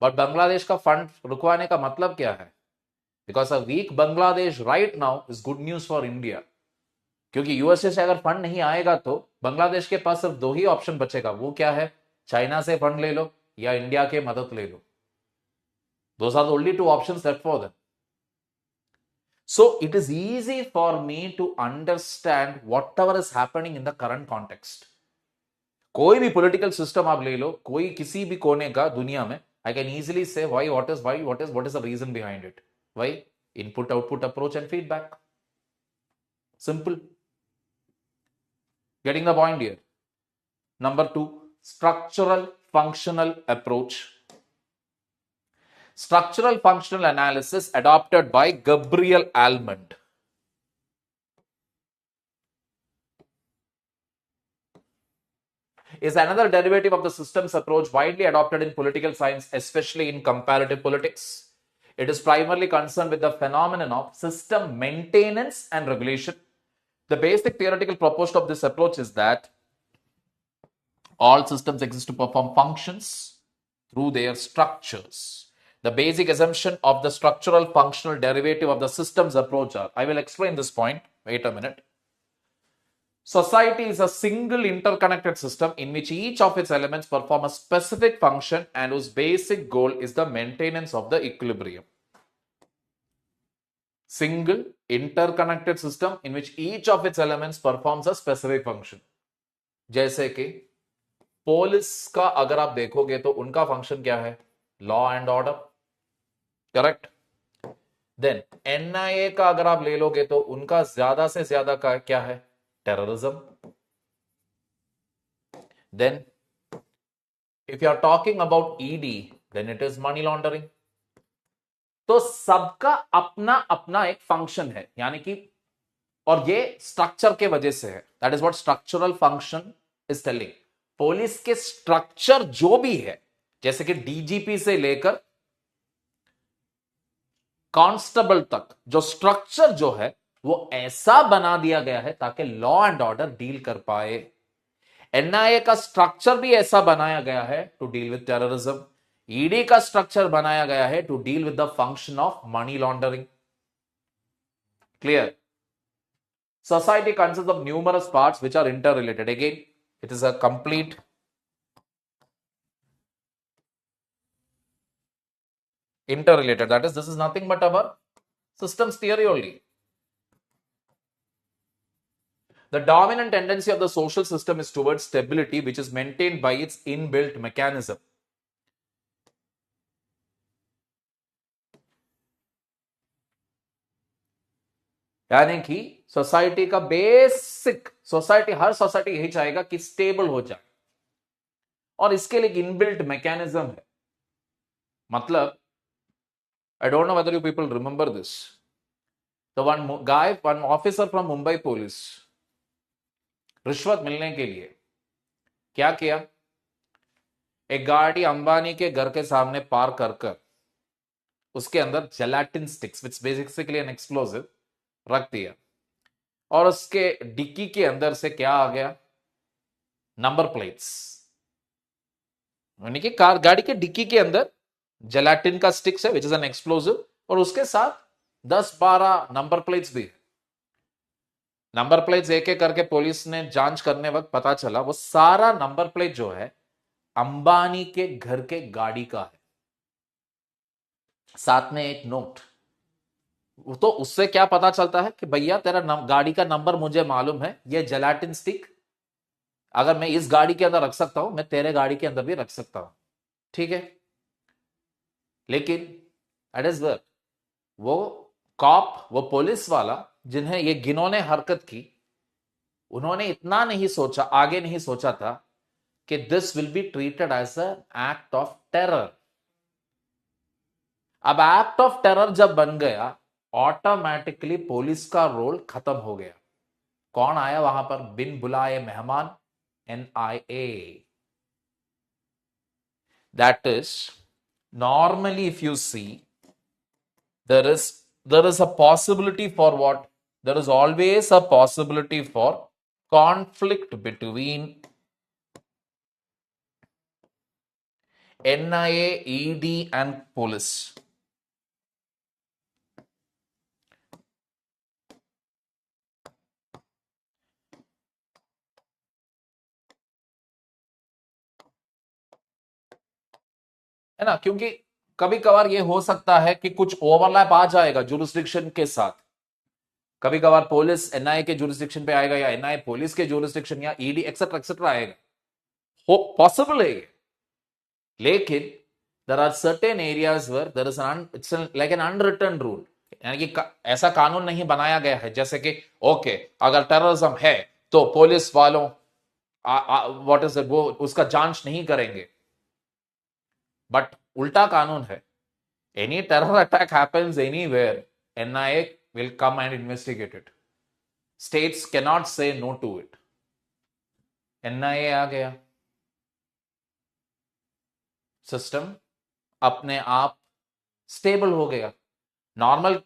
But Bangladesh का fund रुकवाने का मतलब क्या है? Because a weak Bangladesh right now is good news for India. क्योंकि USA से अगर fund नहीं आएगा तो बांग्लादेश के पास सिर्फ 2 ही ऑप्शन बचेगा. वो क्या है? चाइना से फंड ले लो या इंडिया के मदद ले लो. Those are the only 2 options left for them. So it is easy for me to understand whatever is happening in the current context. कोई भी पॉलिटिकल सिस्टम आप ले लो, कोई किसी भी कोने का दुनिया में, I can easily say why, what is the reason behind it. Why? Input, output approach and feedback. Simple. Getting the point here. Number 2, structural functional approach. Structural functional analysis adopted by Gabriel Almond. Is another derivative of the systems approach widely adopted in political science, especially in comparative politics. It is primarily concerned with the phenomenon of system maintenance and regulation. The basic theoretical proposition of this approach is that all systems exist to perform functions through their structures. The basic assumption of the structural functional derivative of the systems approach are, I will explain this point, wait a minute. Society is a single interconnected system in which each of its elements perform a specific function and whose basic goal is the maintenance of the equilibrium. Single interconnected system in which each of its elements performs a specific function. जैसे कि police का अगर आप देखोगे तो उनका function क्या है? Law and order, correct. Then NIA का अगर आप ले लोगे तो उनका ज्यादा से ज्यादा का क्या है, terrorism. Then if you are talking about ED then it is money laundering. तो सबका अपना अपना एक फंक्शन है, यानी कि, और ये स्ट्रक्चर के वजह से है, that is what structural function is telling. Police के स्ट्रक्चर जो भी है, जैसे कि डीजीपी से लेकर कांस्टेबल तक, जो स्ट्रक्चर जो है वो ऐसा बना दिया गया है ताकि लॉ एंड ऑर्डर डील कर पाए। एनआईए का स्ट्रक्चर भी ऐसा बनाया गया है to deal with terrorism. ED का स्ट्रक्चर बनाया गया है to deal with the function of money laundering. Clear? Society consists of numerous parts which are interrelated. Again, it is a complete interrelated. That is, this is nothing but our systems theory only. The dominant tendency of the social system is towards stability, which is maintained by its inbuilt mechanism. यानी कि society का basic, society, हर society यही चाहेगा कि stable हो जाए, और इसके लिए इनबिल्ट मैकेनिज्म है। मतलब, I don't know whether you people remember this, the one officer from Mumbai police रिश्वत मिलने के लिए क्या किया, एक गाड़ी अंबानी के घर के सामने पार्क कर उसके अंदर gelatin sticks which basically an explosive रख दिया, और उसके डिक्की के अंदर से क्या आ गया, नंबर प्लेट्स। यानी कि कार, गाड़ी के डिक्की के अंदर जेलाटिन का स्टिक्स है विच इज एन एक्सप्लोसिव, और उसके साथ 10-12 नंबर प्लेट्स भी है। नंबर प्लेट्स एक एक करके पुलिस ने जांच करने वक्त पता चला वो सारा नंबर प्लेट जो है अंबानी के घर के गाड़ी का है, साथ में एक नोट। तो उससे क्या पता चलता है कि भैया तेरा गाड़ी का नंबर मुझे मालूम है, ये जेलाटिन स्टिक अगर मैं इस गाड़ी के अंदर रख सकता हूं, मैं तेरे गाड़ी के अंदर भी रख सकता हूं, ठीक है। लेकिन एट इज वर्क, वो कॉप, वो पुलिस वाला जिन्हें ये घिनौने हरकत की, उन्होंने इतना नहीं सोचा, आगे नहीं सोचा था कि this will be treated as an act of terror. अब एक्ट ऑफ टेरर जब बन गया, ऑटोमेटिकली पुलिस का रोल खत्म हो गया। कौन आया वहां पर बिन बुलाए मेहमान, NIA. That is, normally if you see, there is a possibility for what, there is always a possibility for conflict between NIA, ED and police. है ना, क्योंकि कभी कभार ये हो सकता है कि कुछ ओवरलैप आ जाएगा जुरिस्डिक्शन के साथ। कभी कभार पुलिस एनआईए के जुरिस्डिक्शन पे आएगा, या एनआईए पुलिस के जुरिस्डिक्शन, या ईडी एक्सेट्रा एक्सेट्रा आएगा, हो पॉसिबल है ये। लेकिन there are certain areas where there is it's like an unwritten rule, यानी कि ऐसा कानून नहीं बनाया गया है, जैसे कि ओके अगर टेररिज्म है तो पुलिस वालों व्हाट इज इट, वो उसका जांच नहीं करेंगे। बट उल्टा कानून है, any terror attack happens anywhere, NIA will come and investigate it, states can not से नो टू इट। एनआईए आ गया, सिस्टम अपने आप स्टेबल हो गया। नॉर्मल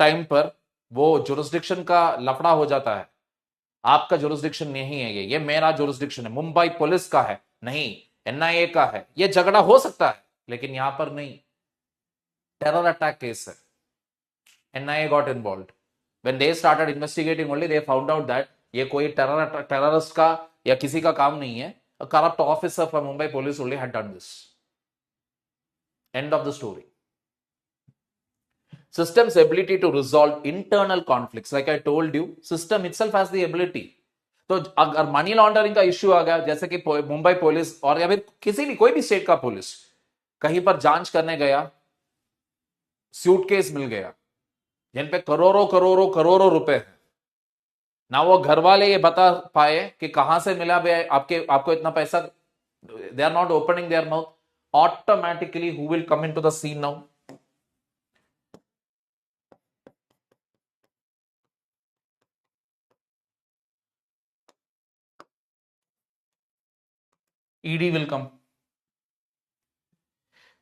टाइम पर वो जुरिस्डिक्शन का लफड़ा हो जाता है, आपका जुरिस्डिक्शन नहीं है ये मेरा जुरिस्डिक्शन है, मुंबई पुलिस का है, नहीं एनआईए का है, ये झगड़ा हो सकता है, लेकिन यहां पर नहीं। टेरर अटैक केस है, NIA got involved, when they started investigating only they found out that ये कोई टेररिस्ट का या किसी का काम नहीं है, a corrupt officer from Mumbai police only had done this. End of the story. System's ability to resolve internal conflicts, like I told you, system itself has the ability. तो अगर मनी लॉन्ड्रिंग का issue आ गया, जैसे कि Mumbai police और या फिर किसी भी कोई भी स्टेट का पुलिस कहीं पर जांच करने गया, सूटकेस मिल गया जिन पे करोड़ों करोड़ों करोड़ों रुपए हैं, ना वो घर वाले ये बता पाए कि कहां से मिला बे आपके आपको इतना पैसा, they are not opening their mouth, automatically who will come into the scene now? ED will come.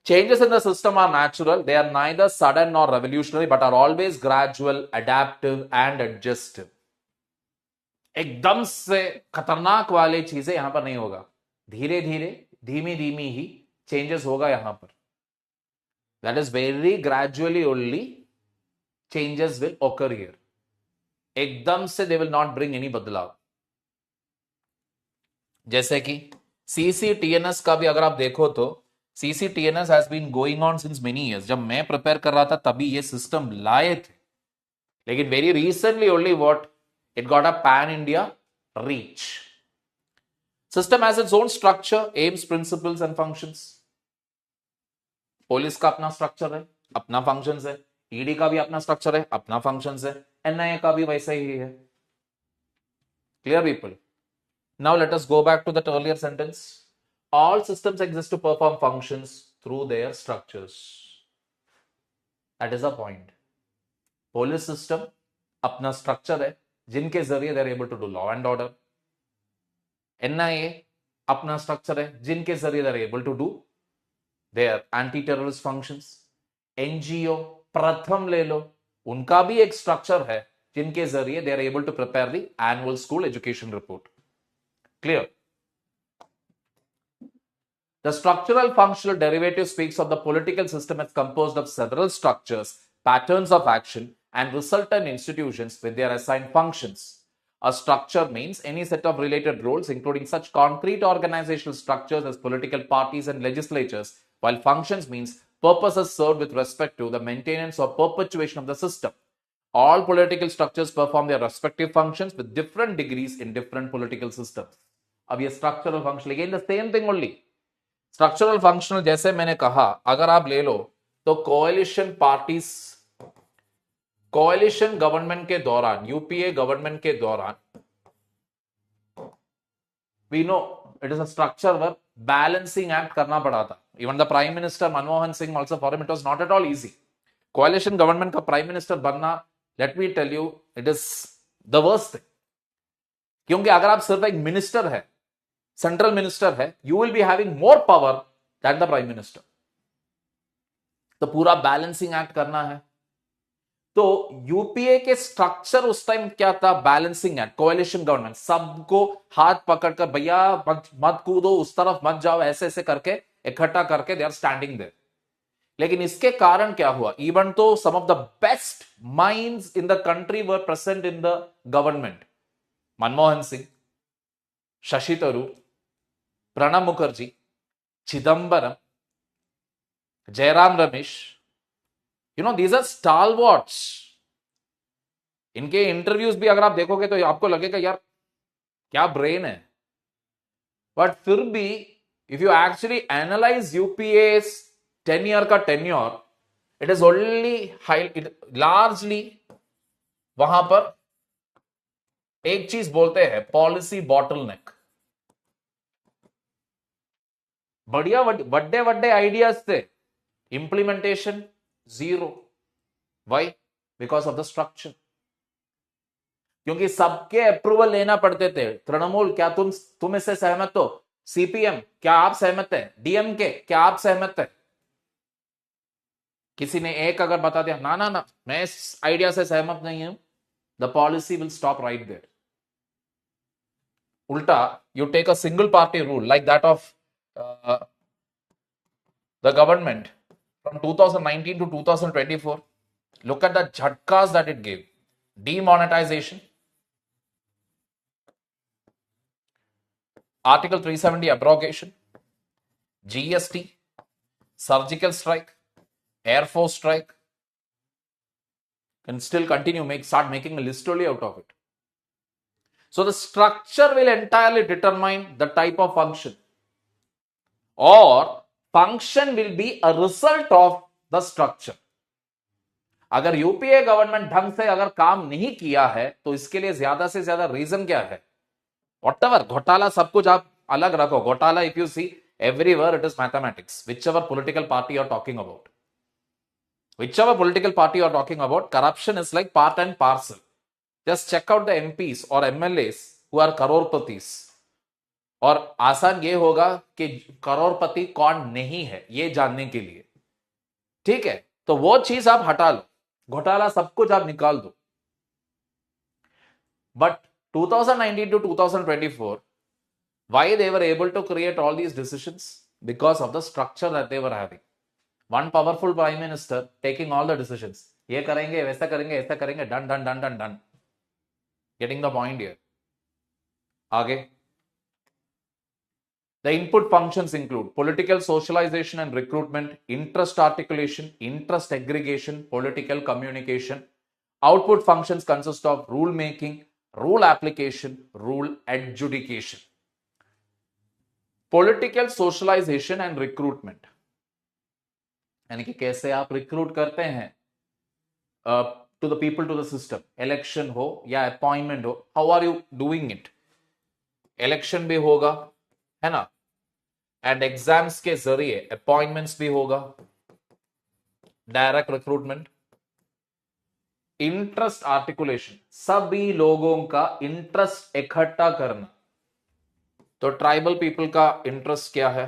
Changes in the system are natural. They are neither sudden nor revolutionary, but are always gradual, adaptive, and adjustive. एकदम से खतरनाक वाली चीजें यहां पर नहीं होगा, धीरे धीरे धीमी धीमी ही चेंजेस होगा यहां पर. That is very gradually only changes will ओकर हियर. एकदम से they will not bring any बदलाव. जैसे कि CCTNS का भी अगर आप देखो तो CCTNS has been going on since many years. जब मैं प्रिपेयर कर रहा था तभी ये सिस्टम लाए थे, लेकिन very recently only what it got a pan India reach. System has its own structure, AIIMS, principles and functions. Police का अपना स्ट्रक्चर है, अपना फंक्शंस है. ईडी का भी अपना स्ट्रक्चर है, अपना फंक्शंस है. NIA का भी वैसा ही है. Clear, people? Now let us go back to that earlier sentence. All systems exist to perform functions through their structures. That is the point. Police system अपना स्ट्रक्चर है जिनके जरिए they are able to do law and order. NIA अपना structure है जिनके जरिए they are able to do their anti-terrorist functions. NGO प्रथम ले लो, उनका भी एक स्ट्रक्चर है जिनके जरिए they are able to prepare the annual school education report. Clear? The structural functional derivative speaks of the political system as composed of several structures, patterns of action, and resultant institutions with their assigned functions. A structure means any set of related roles, including such concrete organizational structures as political parties and legislatures, while functions means purposes served with respect to the maintenance or perpetuation of the system. All political structures perform their respective functions with different degrees in different political systems. अब ये structural function, again the same thing only. Structural functional जैसे मैंने कहा, अगर आप ले लो तो coalition parties, coalition government के दौरान, यूपीए गवर्नमेंट के दौरान, we know it is a structure work, balancing act करना पड़ा था. Even the prime minister Manmohan Singh also for him it was not at all easy. Coalition government का प्राइम मिनिस्टर बनना, let me tell you, it is the worst thing. क्योंकि अगर आप सिर्फ एक मिनिस्टर है, सेंट्रल मिनिस्टर है, you will be having more power than the prime minister. तो पूरा बैलेंसिंग एक्ट करना है. तो यूपीए के स्ट्रक्चर उस टाइम क्या था? बैलेंसिंग एक्ट, कोएलिशन गवर्नमेंट, सबको हाथ पकड़कर भैया मत कूदो, उस तरफ मत जाओ, ऐसे ऐसे करके इकट्ठा करके दे आर स्टैंडिंग देयर. लेकिन इसके कारण क्या हुआ? इवन तो some of the best minds in the country were present in the government. Manmohan Singh, Shashi Tharoor, Pranab Mukherjee, Chidambaram, Jairam Ramesh, you know these are stalwarts. इनके इंटरव्यूज भी अगर आप देखोगे तो आपको लगेगा यार क्या ब्रेन है. बट फिर भी if you actually analyse UPA tenure का tenure, it is only largely वहां पर एक चीज बोलते हैं, पॉलिसी बॉटलनेक. बढ़िया बड़े बड़े आइडियाज थे, implementation zero. Why? Because of the structure. क्योंकि सबके अप्रूवल लेना पड़ते थे. तृणमूल, क्या तुम इससे सहमत हो? CPM, क्या आप सहमत है? DMK, क्या आप सहमत है? किसी ने एक अगर बता दिया ना ना ना मैं इस आइडिया से सहमत नहीं हूं, the policy will stop right there. उल्टा, you take a single party rule like that of the government from 2019 to 2024. Look at the jhatkas that it gave. Demonetization, Article 370 abrogation, GST, surgical strike, Air Force strike. Can still continue, start making a list only out of it. So the structure will entirely determine the type of function. Or function will be a result of the structure. अगर UPA government ढंग से अगर काम नहीं किया है तो इसके लिए ज्यादा से ज्यादा रीजन क्या है? Whatever घोटाला, सब कुछ आप अलग रखो. घोटाला, if you see everywhere, it is mathematics. Whichever political party you're talking about, corruption is like part and parcel. Just check out the MPs or MLAs who are crorepati's. और आसान ये होगा कि करोड़पति कौन नहीं है ये जानने के लिए. ठीक है, तो वो चीज आप हटा लो, घोटाला सब कुछ आप निकाल दो. But 2019 to 2024, why they were able to create all these decisions? Because of the structure that they were having. One powerful prime minister taking all the decisions. ये करेंगे, वैसा करेंगे, ऐसा करेंगे, done done done done done. Getting the point here. आगे. The input functions include political socialization and recruitment, interest articulation, interest aggregation, political communication. Output functions consist of rule making, rule application, rule adjudication. Political socialization and recruitment, यानी कि कैसे आप recruit करते हैं to the people, to the system. Election हो या appointment हो, how are you doing it? Election भी होगा, है ना, एंड एग्जाम्स के जरिए अपॉइंटमेंट्स भी होगा, डायरेक्ट रिक्रूटमेंट, इंटरेस्ट आर्टिकुलेशन, सभी लोगों का इंटरेस्ट इकट्ठा करना. तो ट्राइबल पीपल का इंटरेस्ट क्या है,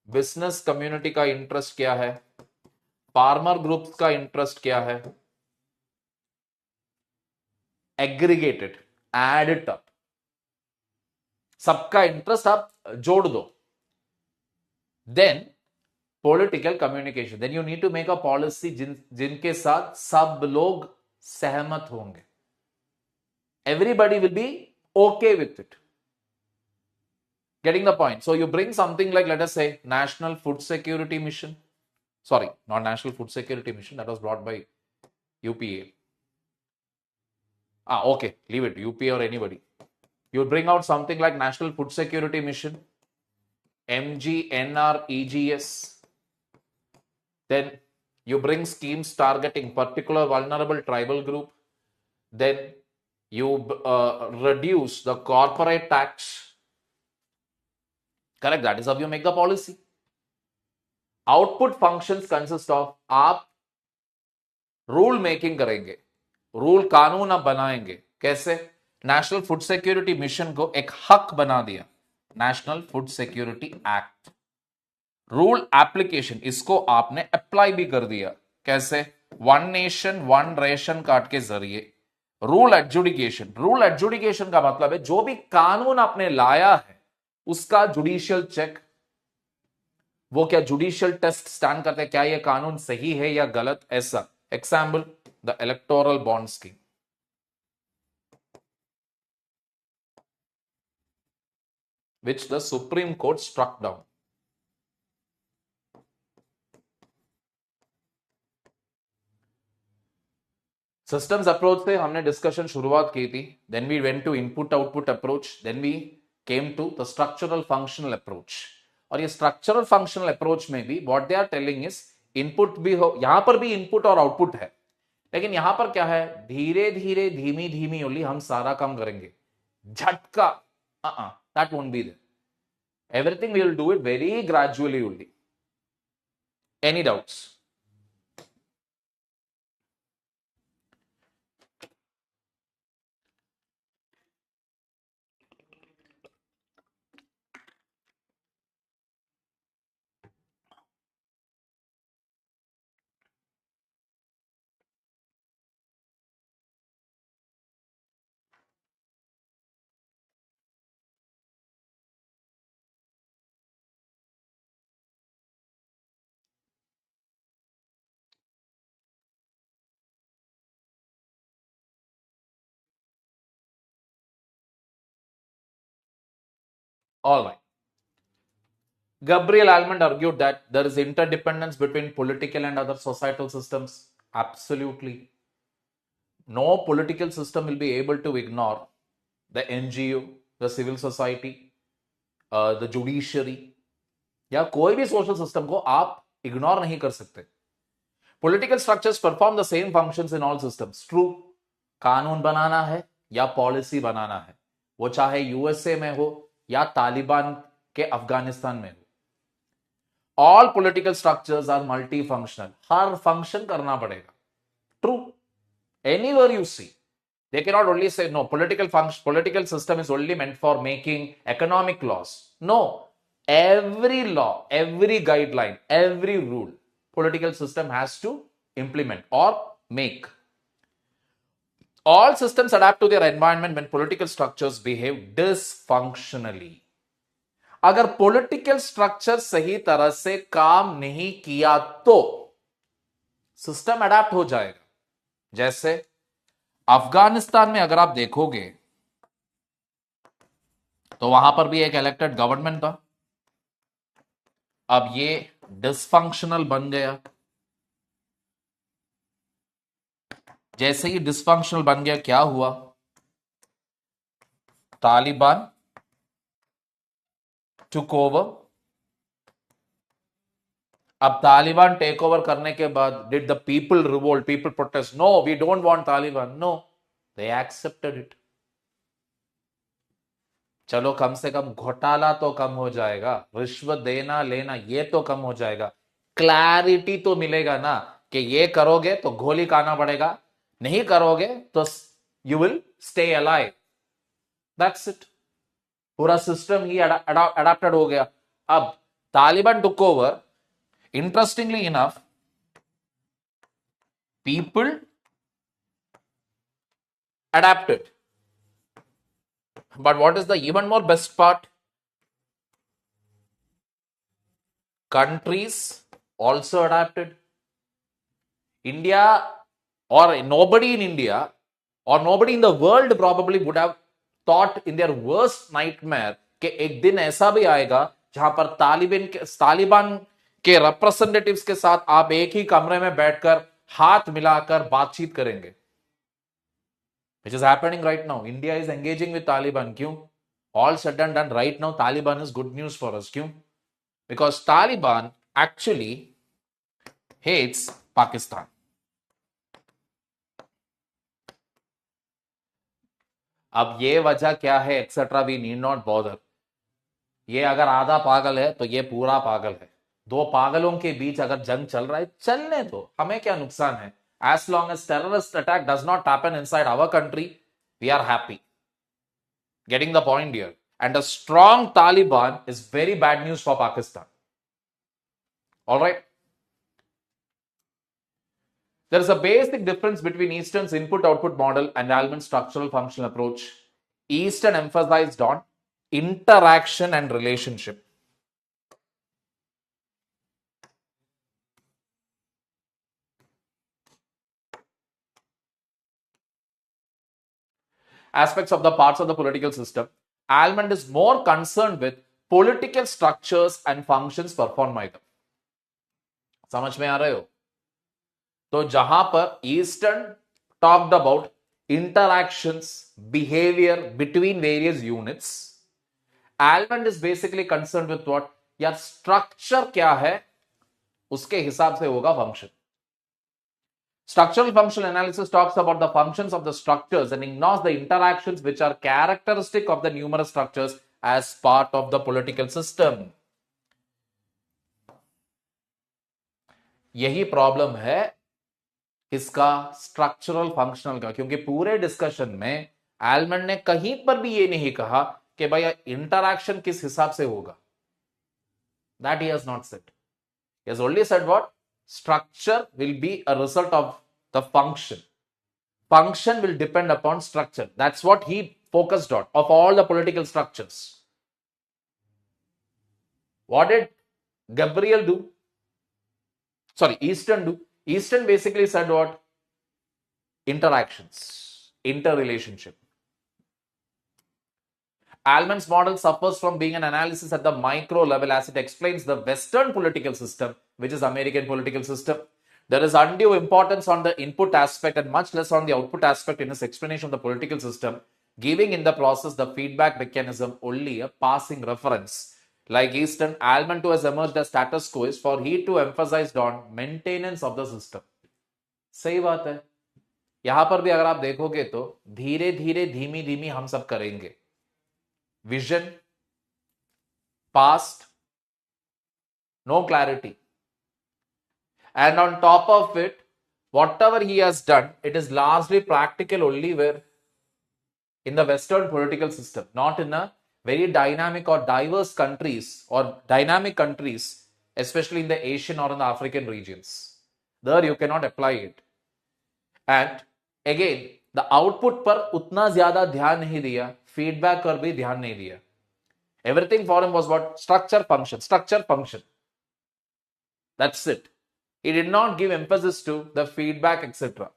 बिजनेस कम्युनिटी का इंटरेस्ट क्या है, फार्मर ग्रुप्स का इंटरेस्ट क्या है, एग्रीगेटेड, एड इट अप, सबका इंटरेस्ट आप जोड़ दो. Then political communication. Then you need to make a policy जिनके साथ सब लोग सहमत होंगे. Everybody will be okay with it. Getting the point? So you bring something like, let us say, National Food Security Mission. Sorry, not National Food Security Mission. That was brought by UPA. Okay, leave it. UPA or anybody. You bring out something like National Food Security Mission, MGNREGS. Then you bring schemes targeting particular vulnerable tribal group. Then you reduce the corporate tax. Correct? That is how you make the policy. Output functions consist of, आप rule making करेंगे, rule कानून आप बनाएंगे. कैसे? National food security mission को एक हक बना दिया, national food security act. Rule application, इसको आपने अप्लाई भी कर दिया. कैसे? One nation one ration card के जरिए. रूल एडजुडिकेशन, रूल एडजुडिकेशन का मतलब है जो भी कानून आपने लाया है उसका जुडिशियल चेक. वो क्या जुडिशियल टेस्ट स्टैंड करते हैं, क्या ये कानून सही है या गलत, ऐसा. Example, the electoral bond scheme, which the Supreme Court struck down. Systems approach से हमने डिस्कशन शुरुआत की थी. Then we went to input output approach. Then we came to the structural functional approach. और ये structural functional approach में भी what they are telling is input भी हो, यहां पर भी input और output है, लेकिन यहां पर क्या है, धीरे धीरे धीमी धीमी ओनली हम सारा काम करेंगे. झटका that won't be there. Everything we will do it very gradually only. Any doubts? All right. Gabriel Almond argued that there is interdependence between political and other societal systems. Absolutely. No political system will be able to ignore the NGO, the civil society, the judiciary, या कोई भी social system को आप ignore नहीं कर सकते. Political structures perform the same functions in all systems. True. कानून बनाना है या पॉलिसी बनाना है, वो चाहे यूएसए में हो या तालिबान के अफगानिस्तान में हो. All political structures are multi functional. हर फंक्शन करना पड़ेगा. True. Anywhere you see, they cannot only say no, political system is only meant for making economic laws. No, every law, every guideline, every rule, political system has to implement or make. All systems adapt to their environment when political structures behave dysfunctionally. अगर political structure सही तरह से काम नहीं किया तो system adapt हो जाएगा. जैसे अफगानिस्तान में अगर आप देखोगे तो वहां पर भी एक इलेक्टेड गवर्नमेंट था. अब ये डिसफंक्शनल बन गया. जैसे ही डिसफंक्शनल बन गया, क्या हुआ? Taliban took over. अब तालिबान टेक ओवर करने के बाद did the people revolt, people protest? No, we don't want Taliban. No, they accepted it. चलो कम से कम घोटाला तो कम हो जाएगा, रिश्वत देना लेना ये तो कम हो जाएगा. क्लैरिटी तो मिलेगा ना कि ये करोगे तो गोली खाना पड़ेगा, नहीं करोगे तो you will stay alive. That's it. पूरा सिस्टम ही अडॉप्टेड हो गया. अब Taliban took over. Interestingly enough, people adapted. But what is the even more best part? Countries also adapted. India, or nobody in India, or nobody in the world probably would have thought in their worst nightmare कि एक दिन ऐसा भी आएगा जहां पर तालिबान के representatives के साथ आप एक ही कमरे में बैठकर हाथ मिलाकर बातचीत करेंगे. Which is happening right now. India is engaging with Taliban. क्यों? All said and done right now, Taliban is good news for us. क्यों? Because Taliban actually hates Pakistan. अब ये वजह क्या है, etcetera, we need not bother. ये अगर आधा पागल है तो ये पूरा पागल है. दो पागलों के बीच अगर जंग चल रहा है, चलने दो, हमें क्या नुकसान है. As long as terrorist attack does not happen inside our country, we are happy. Getting the point here. And a strong Taliban is very bad news for Pakistan. All right. There is a basic difference between Eastern's input-output model and Almond's structural functional approach. Eastern emphasized on interaction and relationship. Aspects of the parts of the political system. Almond is more concerned with political structures and functions performed by them. समझ में आ रहे हो? तो जहां पर eastern talked about interactions, behavior between various units, Almond is basically concerned with what? यार structure क्या है, उसके हिसाब से होगा function. Structural functional analysis talks about the functions of the structures and ignores the interactions which are characteristic of the numerous structures as part of the political system. यही problem है इसका स्ट्रक्चरल फंक्शनल का, क्योंकि पूरे discussion में almond ने कहीं पर भी ये नहीं कहा कि भाई इंटरैक्शन किस हिसाब से होगा. That he has not said. He has only said what? Structure will be a result of the function. Function will depend upon structure. That's what he focused on of all the political structures. What did Gabriel do? Sorry, Eastern do. Eastern basically said what? Interactions, interrelationship. Almond's model suffers from being an analysis at the micro level as it explains the Western political system, which is American political system. There is undue importance on the input aspect and much less on the output aspect in his explanation of the political system, giving in the process the feedback mechanism only a passing reference. like Eastern, Alman too has emerged as status quo is for he to emphasized on maintenance of the system. सही बात है. यहां पर भी अगर आप देखोगे तो धीरे धीरे धीमी धीमी हम सब करेंगे. Vision, past, no clarity. And on top of it, whatever he has done, it is largely practical only where in the Western political system, not in a very dynamic or diverse countries or dynamic countries, especially in the Asian or in the African regions. There you cannot apply it. And again, the output पर उतना ज्यादा ध्यान नहीं दिया, feedback पर भी ध्यान नहीं दिया. Everything for him was what? Structure, function. That's it. He did not give emphasis to the feedback, etc.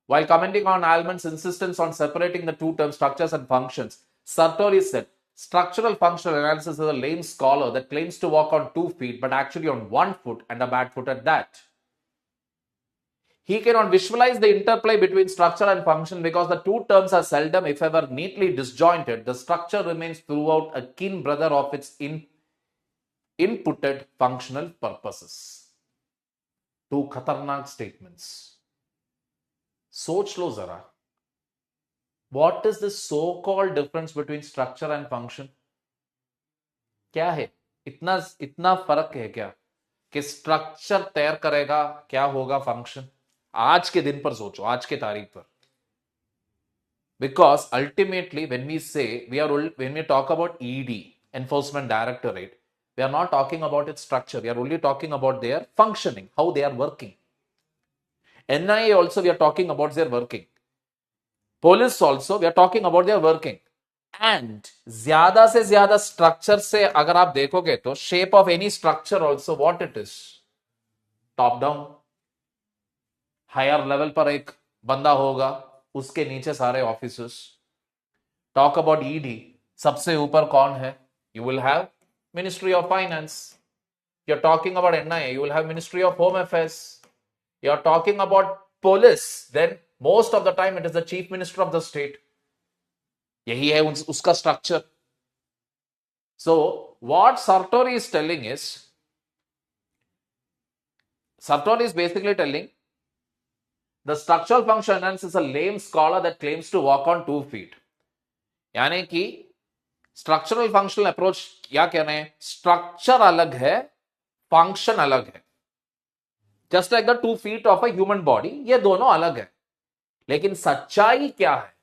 While commenting on Alman's insistence on separating the two terms, structures and functions, Sartori said, structural functional analysis is a lame scholar that claims to walk on 2 feet but actually on 1 foot and a bad foot at that. He cannot visualize the interplay between structure and function because the two terms are seldom, if ever, neatly disjointed. The structure remains throughout a kin brother of its inputted functional purposes. 2 khatarnak statements. सोच लो जरा. What is this so-called difference between structure and function? क्या है? इतना फर्क है क्या कि structure तैयार करेगा क्या होगा फंक्शन? आज के दिन पर सोचो, आज के तारीख पर. Because ultimately when we talk about ED, Enforcement Directorate, we are not talking about its structure. We are only talking about their functioning, how they are working. NIA also we are talking about their working. Police also we are talking about their working. And ज्यादा से ज्यादा structure से अगर आप देखोगे तो shape of any structure also what it is? Top down. Higher level पर एक बंदा होगा, उसके नीचे सारे officers. Talk about ED, सबसे ऊपर कौन है? You will have Ministry of Finance. You're talking about NIA, you will have Ministry of Home Affairs. You're talking about police, then most of the time it is the chief minister of the state. यही है उसका structure. So what Sartori is telling is, Sartori is basically telling the structural function analysis is a lame scholar that claims to walk on 2 feet. यानी कि structural functional approach क्या कह रहे हैं? Structure अलग है, फंक्शन अलग है. Just like the 2 feet of a human body, ये दोनों अलग है. लेकिन सच्चाई क्या है?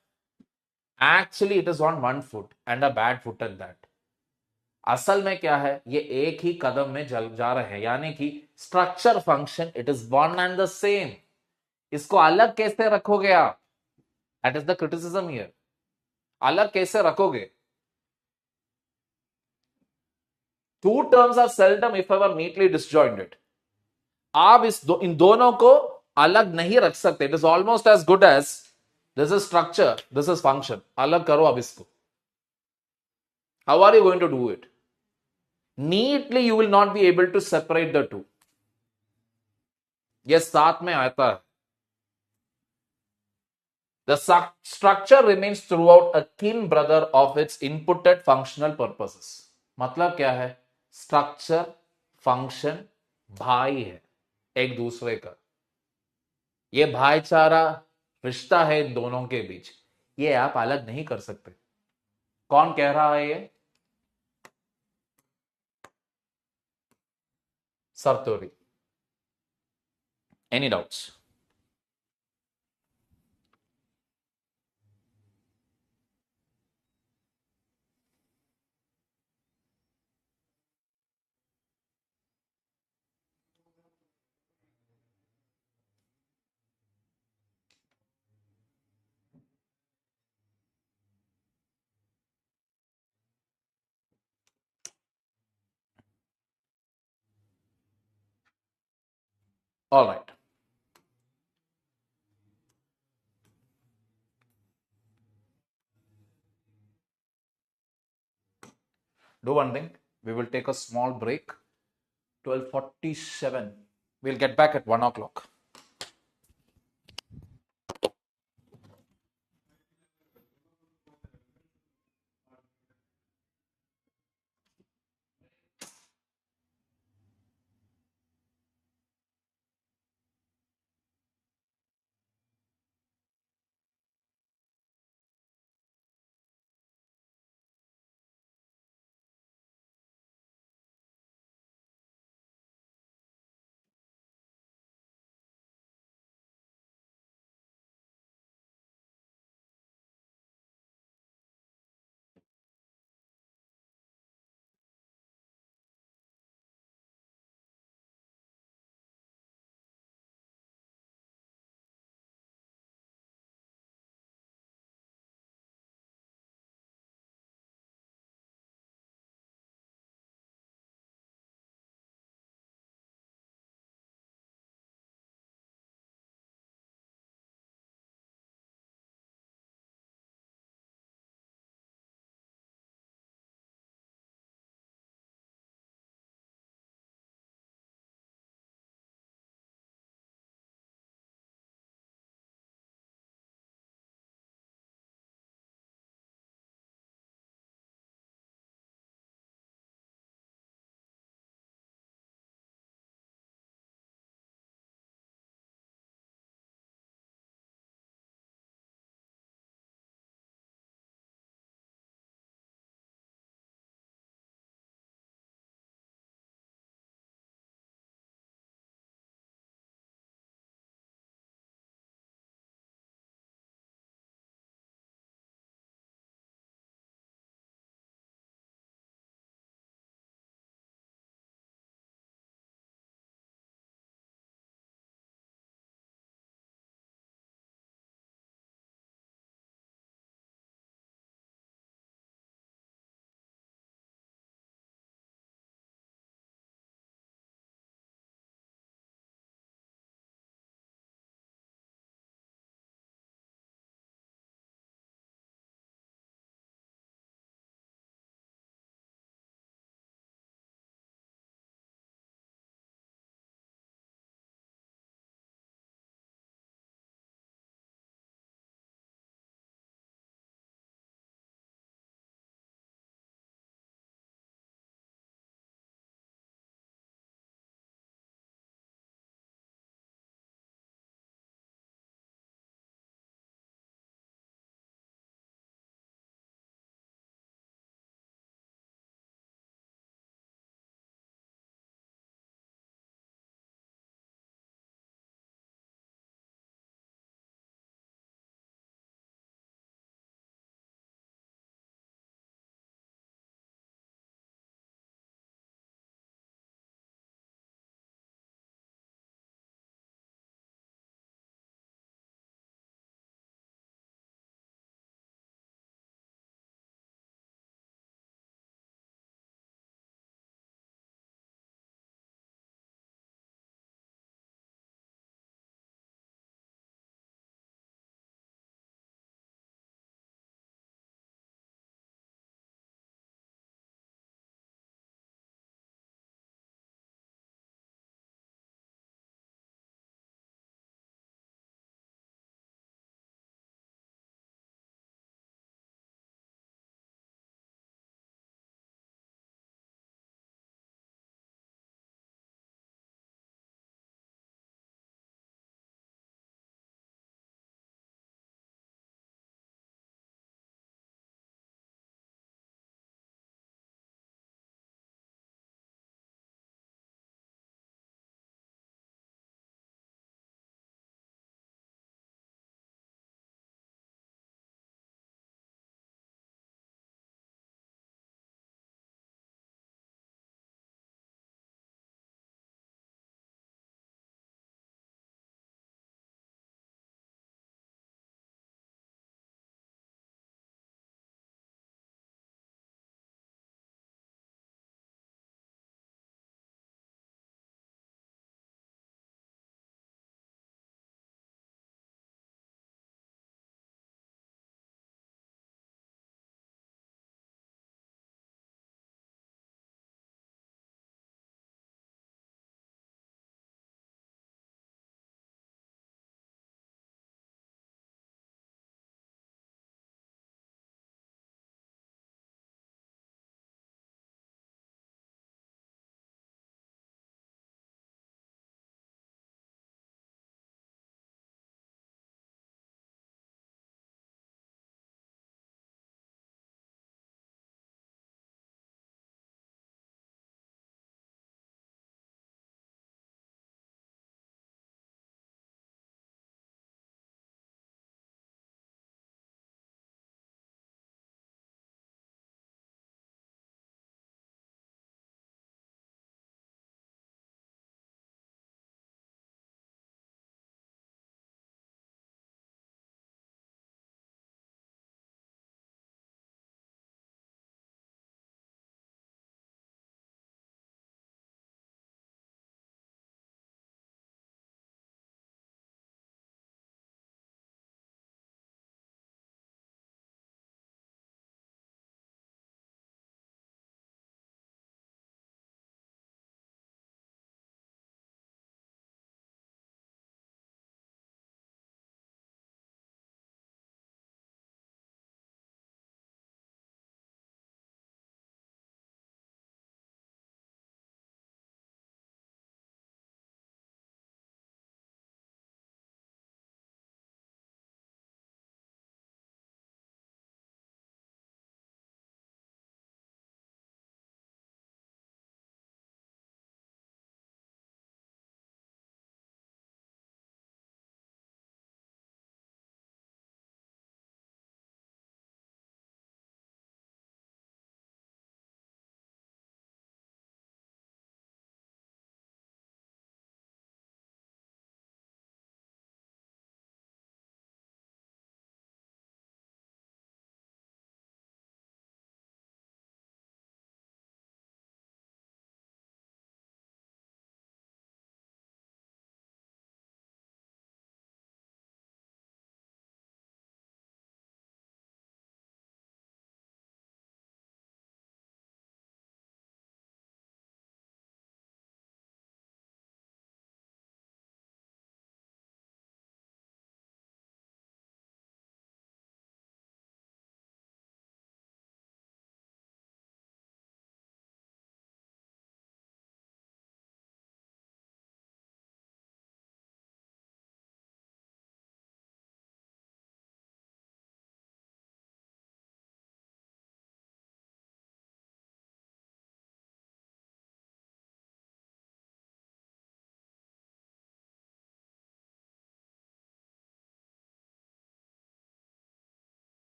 Actually it is on 1 foot and a bad foot at that. असल में क्या है? ये एक ही कदम में जा रहे हैं. यानी कि structure function it is one and the same. इसको अलग कैसे रखोगे आप? That is the criticism here. अलग कैसे रखोगे? Two terms are seldom, if ever, neatly disjointed. आप इन दोनों को अलग नहीं रख सकते. It is almost as good as this is structure, this is function. अलग करो अब इसको. How are you going to do it? Neatly you will not be able to separate the two. ये साथ में आता है. The structure remains throughout a kin brother of its inputted functional purposes. मतलब क्या है? स्ट्रक्चर फंक्शन भाई है एक दूसरे का. ये भाईचारा रिश्ता है इन दोनों के बीच. ये आप अलग नहीं कर सकते. कौन कह रहा है ये? Sartori. Any doubts? All right. Do one thing. We will take a small break. 12:47. We'll get back at 1 o'clock.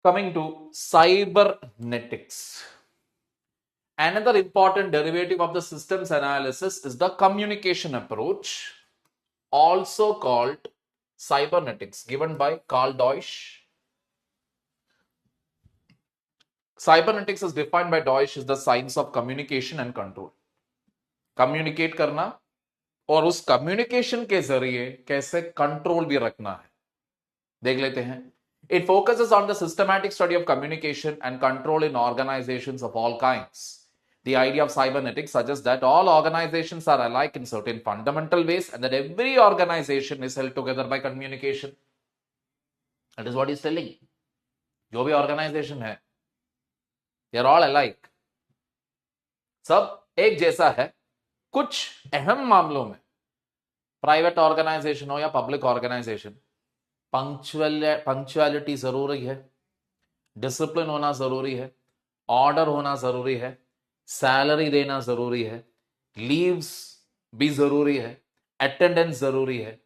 Coming to cybernetics. Another important derivative of the systems analysis is the communication approach, also called cybernetics, given by Carl Deutsch. Cybernetics is defined by Deutsch as the science of communication and control. Communicate करना और उस communication के जरिए कैसे control भी रखना है, देख लेते हैं. It focuses on the systematic study of communication and control in organizations of all kinds. The idea of cybernetics suggests that all organizations are alike in certain fundamental ways and that every organization is held together by communication. That is what he's telling. जो भी organization है, they are all alike. सब एक जैसा है. कुछ अहम मामलों में, प्राइवेट ऑर्गेनाइजेशन हो या पब्लिक ऑर्गेनाइजेशन, पंक्चुअलिटी जरूरी है, डिसिप्लिन होना जरूरी है, ऑर्डर होना जरूरी है, सैलरी देना जरूरी है, लीव्स भी जरूरी है, अटेंडेंस जरूरी है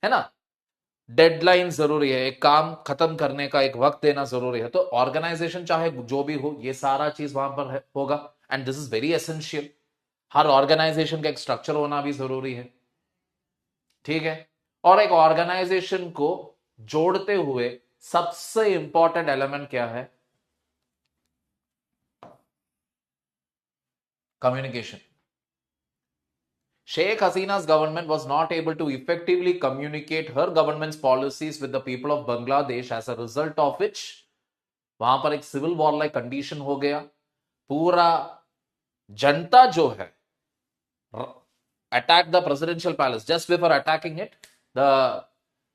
ना, डेडलाइन जरूरी है, एक काम खत्म करने का एक वक्त देना जरूरी है. तो ऑर्गेनाइजेशन चाहे जो भी हो, ये सारा चीज वहां पर होगा. And this is very essential. हर ऑर्गेनाइजेशन का एक स्ट्रक्चर होना भी जरूरी है, ठीक है. और एक ऑर्गेनाइजेशन को जोड़ते हुए सबसे इंपॉर्टेंट एलिमेंट क्या है? Communication. Sheikh Hasina's government was not able to effectively communicate her government's policies with the people of Bangladesh, as a result of which वहां पर एक सिविल वॉर लाइक कंडीशन हो गया. पूरा जनता जो है attacked the presidential palace. Just before attacking it, the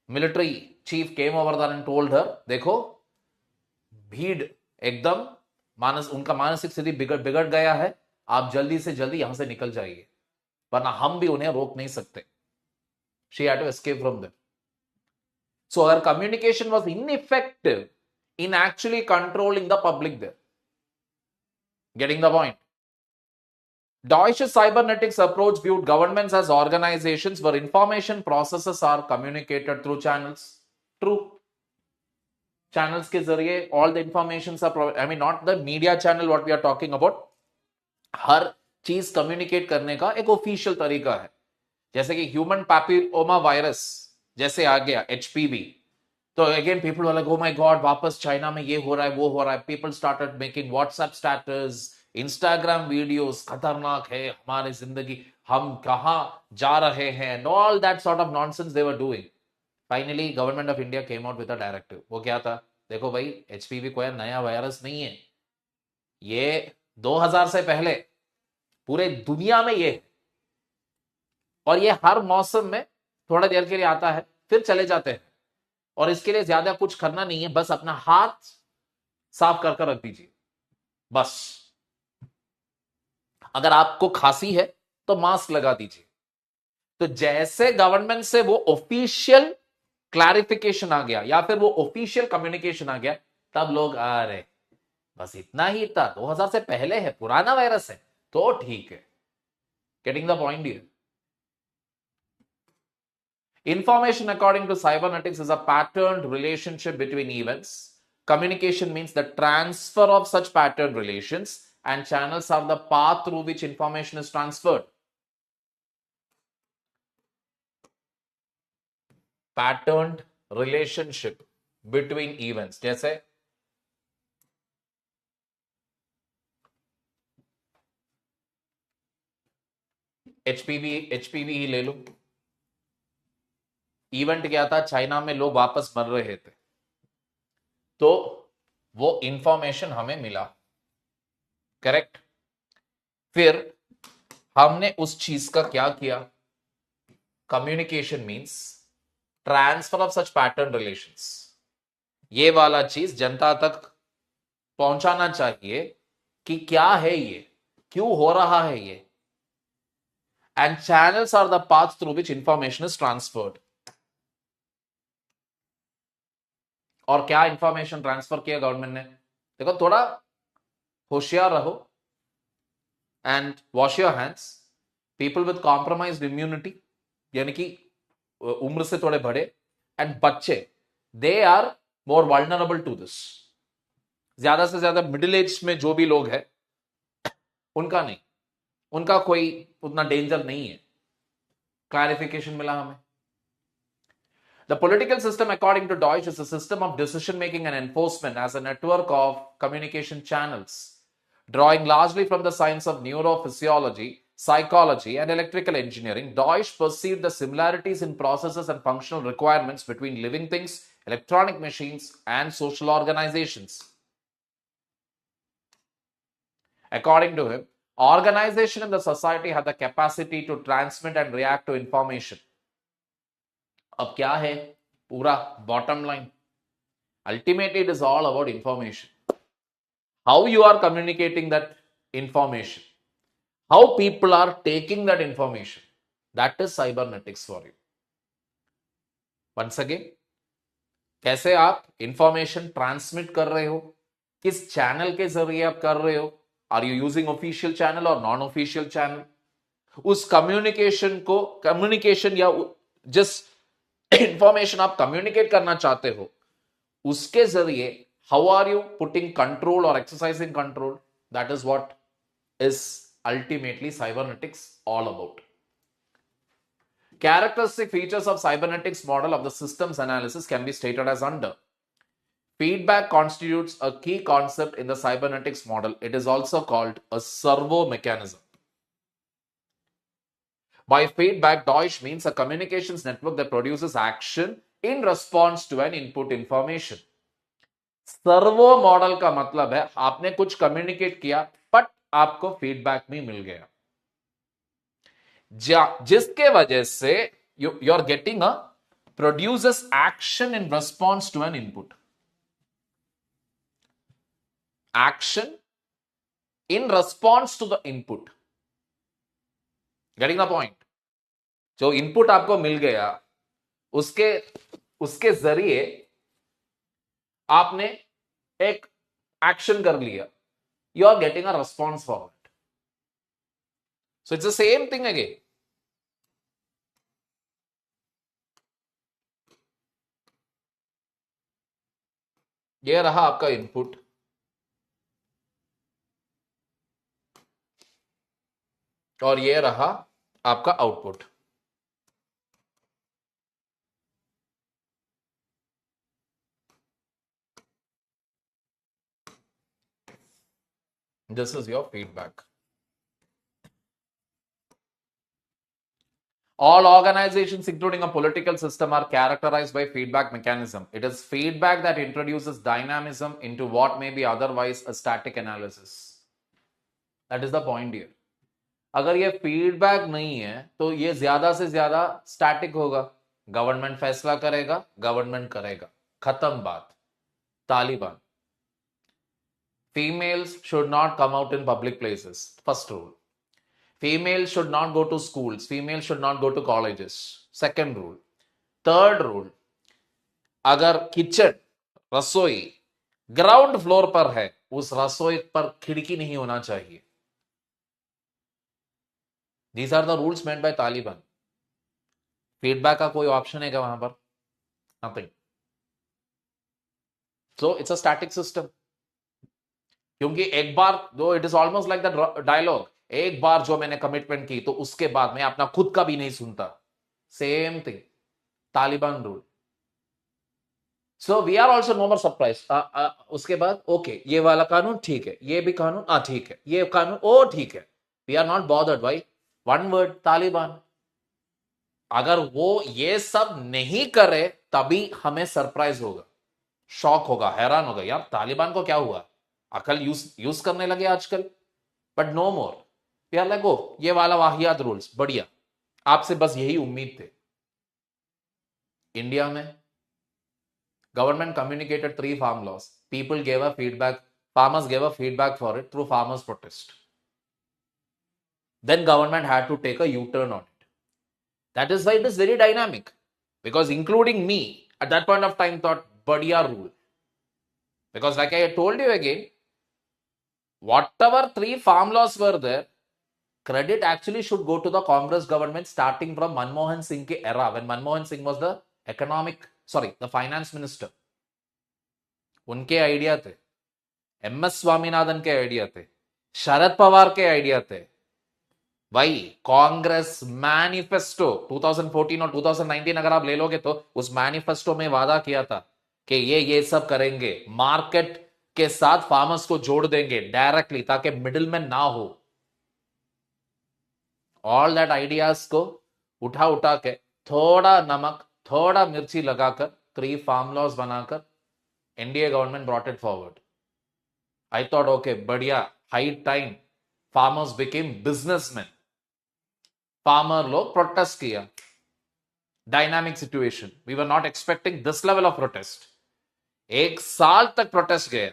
military chief came over there and told her, देखो भीड़ एकदम उनका मानसिक स्थिति बिगड़ गया है, आप जल्दी से जल्दी यहां से निकल जाइए, वरना हम भी उन्हें रोक नहीं सकते. She had to escape from them. So her communication was ineffective in actually controlling the public there. Getting the point? Deutsche cybernetics approach viewed governments as organizations where information processes are communicated through channels. True. Channels के जरिए all the informations are provided. I mean, not the media channel what we are talking about. हर चीज communicate करने का एक official तरीका है. जैसे कि ह्यूमन पैपिलोमा वायरस जैसे आ गया, HPV, तो again people were like, oh my God, वापस चाइना में ये हो रहा है, वो हो रहा है. People started making WhatsApp status, Instagram videos, खतरनाक है हमारी जिंदगी, हम कहां जा रहे हैं, and all that sort of nonsense they were doing. Finally government of India came out with a directive. वो क्या था? देखो भाई, HPV कोई नया वायरस नहीं है, ये 2000 से पहले पूरे दुनिया में ये है, और ये हर मौसम में थोड़ा देर के लिए आता है, फिर चले जाते हैं, और इसके लिए ज्यादा कुछ करना नहीं है, बस अपना हाथ साफ कर रख दीजिए बस. अगर आपको खांसी है तो मास्क लगा दीजिए. तो जैसे गवर्नमेंट से वो ऑफिशियल क्लैरिफिकेशन आ गया या फिर वो ऑफिशियल कम्युनिकेशन आ गया, तब लोग आ रहे बस इतना ही था, 2000 से पहले है, पुराना वायरस है, तो ठीक है. Getting the point here. Information according to cybernetics is a patterned relationship between events. Communication means the transfer of such patterned relations, and channels are the path through which information is transferred. Patterned relationship between events. जैसे HPV ही ले लो. Event क्या था? China में लोग वापस मर रहे थे, तो वो इंफॉर्मेशन हमें मिला, करेक्ट. फिर हमने उस चीज का क्या किया? Communication means transfer of such pattern relations. ये वाला चीज जनता तक पहुंचाना चाहिए कि क्या है ये, क्यों हो रहा है ये, and channels are the path through which information is transferred. और क्या इंफॉर्मेशन ट्रांसफर किया गवर्नमेंट ने? देखो, थोड़ा होशियार रहो and wash your hands. People with compromised immunity, यानी कि उम्र से थोड़े बड़े, एंड बच्चे, they are more vulnerable to this. ज्यादा से ज्यादा मिडिल एज में जो भी लोग हैं उनका नहीं, उनका कोई उतना डेंजर नहीं है। क्लैरिफिकेशन मिला हमें। The political system, according to Deutsch, is a system of decision making and enforcement as a network of communication channels, drawing largely from the science of neurophysiology, psychology, and electrical engineering. Deutsch perceived the similarities in processes and functional requirements between living things, electronic machines, and social organizations. According to him, organization in the society had the capacity to transmit and react to information. अब क्या है पूरा bottom line? Ultimately, it is all about information. How you are communicating that information, how people are taking that information, that is cybernetics for you. Once again, कैसे आप information transmit कर रहे हो, किस चैनल के जरिए आप कर रहे हो, are you using official channel और नॉन ऑफिशियल चैनल, उस कम्युनिकेशन या जिस इंफॉर्मेशन आप कम्युनिकेट करना चाहते हो उसके जरिए how are you putting control or exercising control? That is what is ultimately cybernetics all about. Characteristic features of cybernetics model of the systems analysis can be stated as under. Feedback constitutes a key concept in the cybernetics model. It is also called a servo mechanism. By feedback, Deutsch means a communications network that produces action in response to an input information. Servo model का मतलब है आपने कुछ communicate किया but आपको feedback भी मिल गया, जिसके वजह से you are getting a produces action in response to an input, action in response to the input. Getting the point? जो इनपुट आपको मिल गया उसके जरिए आपने एक एक्शन कर लिया, you are getting a response for it. So it's the same thing again. ये रहा आपका इनपुट, और ये रहा आपका output. This is your feedback. All organizations, including a political system, are characterized by feedback mechanism. It is feedback that introduces dynamism into what may be otherwise a static analysis. That is the point here. अगर ये feedback नहीं है तो ये ज्यादा से ज्यादा static होगा। गवर्नमेंट फैसला करेगा, गवर्नमेंट करेगा, खत्म बात। Taliban, females should not come out in public places. First rule. Females should not go to schools. Females should not go to colleges. Second rule. Third rule. अगर किचन, रसोई ग्राउंड फ्लोर पर है, उस रसोई पर खिड़की नहीं होना चाहिए। These are the rules meant by Taliban. Feedback का कोई ऑप्शन है क्या वहां पर? Nothing. So it's a static system. क्योंकि एक बार दो, it is almost like the dialogue, एक बार जो मैंने कमिटमेंट की तो उसके बाद मैं अपना खुद का भी नहीं सुनता। Same thing, Taliban rule. So we are also no more surprise. उसके बाद ओके, ये वाला कानून ठीक है, ये भी कानून ठीक है, ये कानून ओ ठीक है। We are not bothered by one word Taliban. अगर वो ये सब नहीं करे तभी हमें सरप्राइज होगा, शॉक होगा, हैरान होगा, यार तालिबान को क्या हुआ, अकल यूज करने लगे आजकल। But no more, we are like ओ ये वाला वाहियात रूल्स, बढ़िया, आपसे बस यही उम्मीद थे। इंडिया में government communicated 3 farm laws. People gave a feedback, farmers gave a feedback for it through farmers protest. Then government had to take a U-turn on it. That is why it is very dynamic, because including me at that point of time thought बढ़िया rule, because like I told you again, whatever 3 farm laws were there, credit actually should go to the Congress government starting from Manmohan Singh ke era, when Manmohan Singh was the finance minister. उनके idea थे। MS Swaminathan के idea थे, शरद पवार के idea थे भाई। Congress manifesto 2014 और 2019 अगर आप ले लोगे तो उस मैनिफेस्टो में वादा किया था कि ये सब करेंगे, मार्केट के साथ फार्मर्स को जोड़ देंगे डायरेक्टली ताकि मिडिल में ना हो। ऑल दैट आइडियाज को उठा उठा के थोड़ा नमक थोड़ा मिर्ची लगाकर 3 फार्म लॉज बनाकर NDA government brought it forward. I thought okay बढ़िया, high time farmers became businessman. Farmer लोग प्रोटेस्ट किया, dynamic situation, we were not expecting this level of protest. 1 साल तक प्रोटेस्ट गया।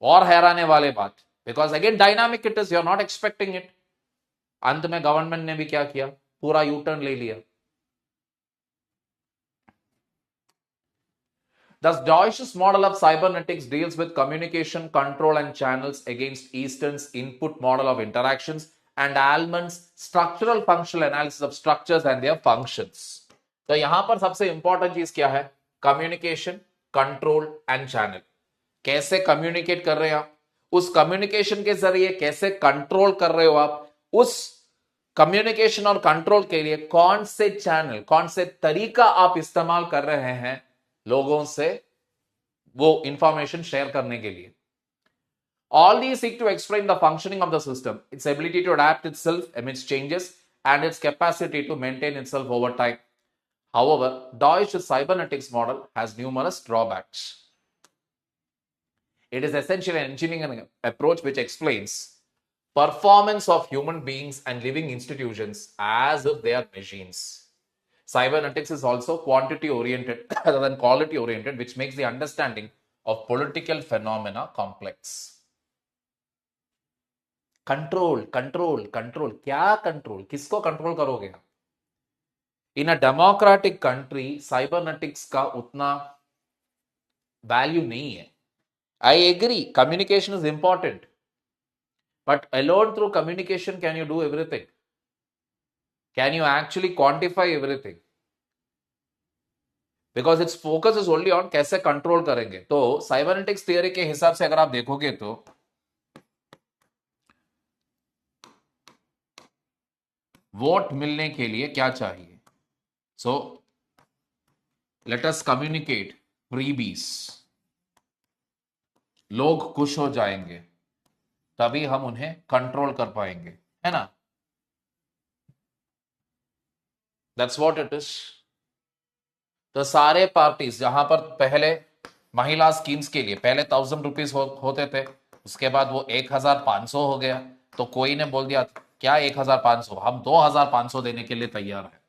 और हैराने वाले बात, because again dynamic it is, you are not expecting it. अंत में गवर्नमेंट ने भी क्या किया, पूरा यू टर्न ले लिया। Thus, Deutsch's model of cybernetics deals with communication, control, and channels against Eastern's input model of interactions and Allemann's structural functional analysis of structures and their functions. तो यहां पर सबसे इंपॉर्टेंट चीज क्या है, कम्युनिकेशन, कंट्रोल एंड चैनल। कैसे communicate कर रहे हैं आप, उस कम्युनिकेशन के जरिए कैसे कंट्रोल कर रहे हो आप, उस कम्युनिकेशन और कंट्रोल के लिए कौन से चैनल, कौन से तरीका आप इस्तेमाल कर रहे हैं लोगों से वो इंफॉर्मेशन शेयर करने के लिए। All these seek to explain the functioning of the system, its ability to adapt itself amidst changes, and its capacity to maintain itself over time. However, Deutsch's cybernetics model has numerous drawbacks. It is essentially an engineering approach which explains performance of human beings and living institutions as if they are machines. Cybernetics is also quantity oriented rather than quality oriented, which makes the understanding of political phenomena complex. Control control control, क्या control, किसको control करोगे आप? In a democratic country cybernetics का उतना value नहीं है। I agree, communication is important, but alone through communication can you do everything? Can you actually quantify everything? Because its focus is only on कैसे control करेंगे। तो cybernetics theory के हिसाब से अगर आप देखोगे तो वोट मिलने के लिए क्या चाहिए? So let us communicate freebies, लोग खुश हो जाएंगे तभी हम उन्हें कंट्रोल कर पाएंगे, है ना? That's what it is. तो सारे पार्टीज जहां पर पहले महिला स्कीम्स के लिए पहले 1000 रुपीज होते थे, उसके बाद वो 1500 हो गया, तो कोई ने बोल दिया क्या 1500, हम 2500 देने के लिए तैयार है।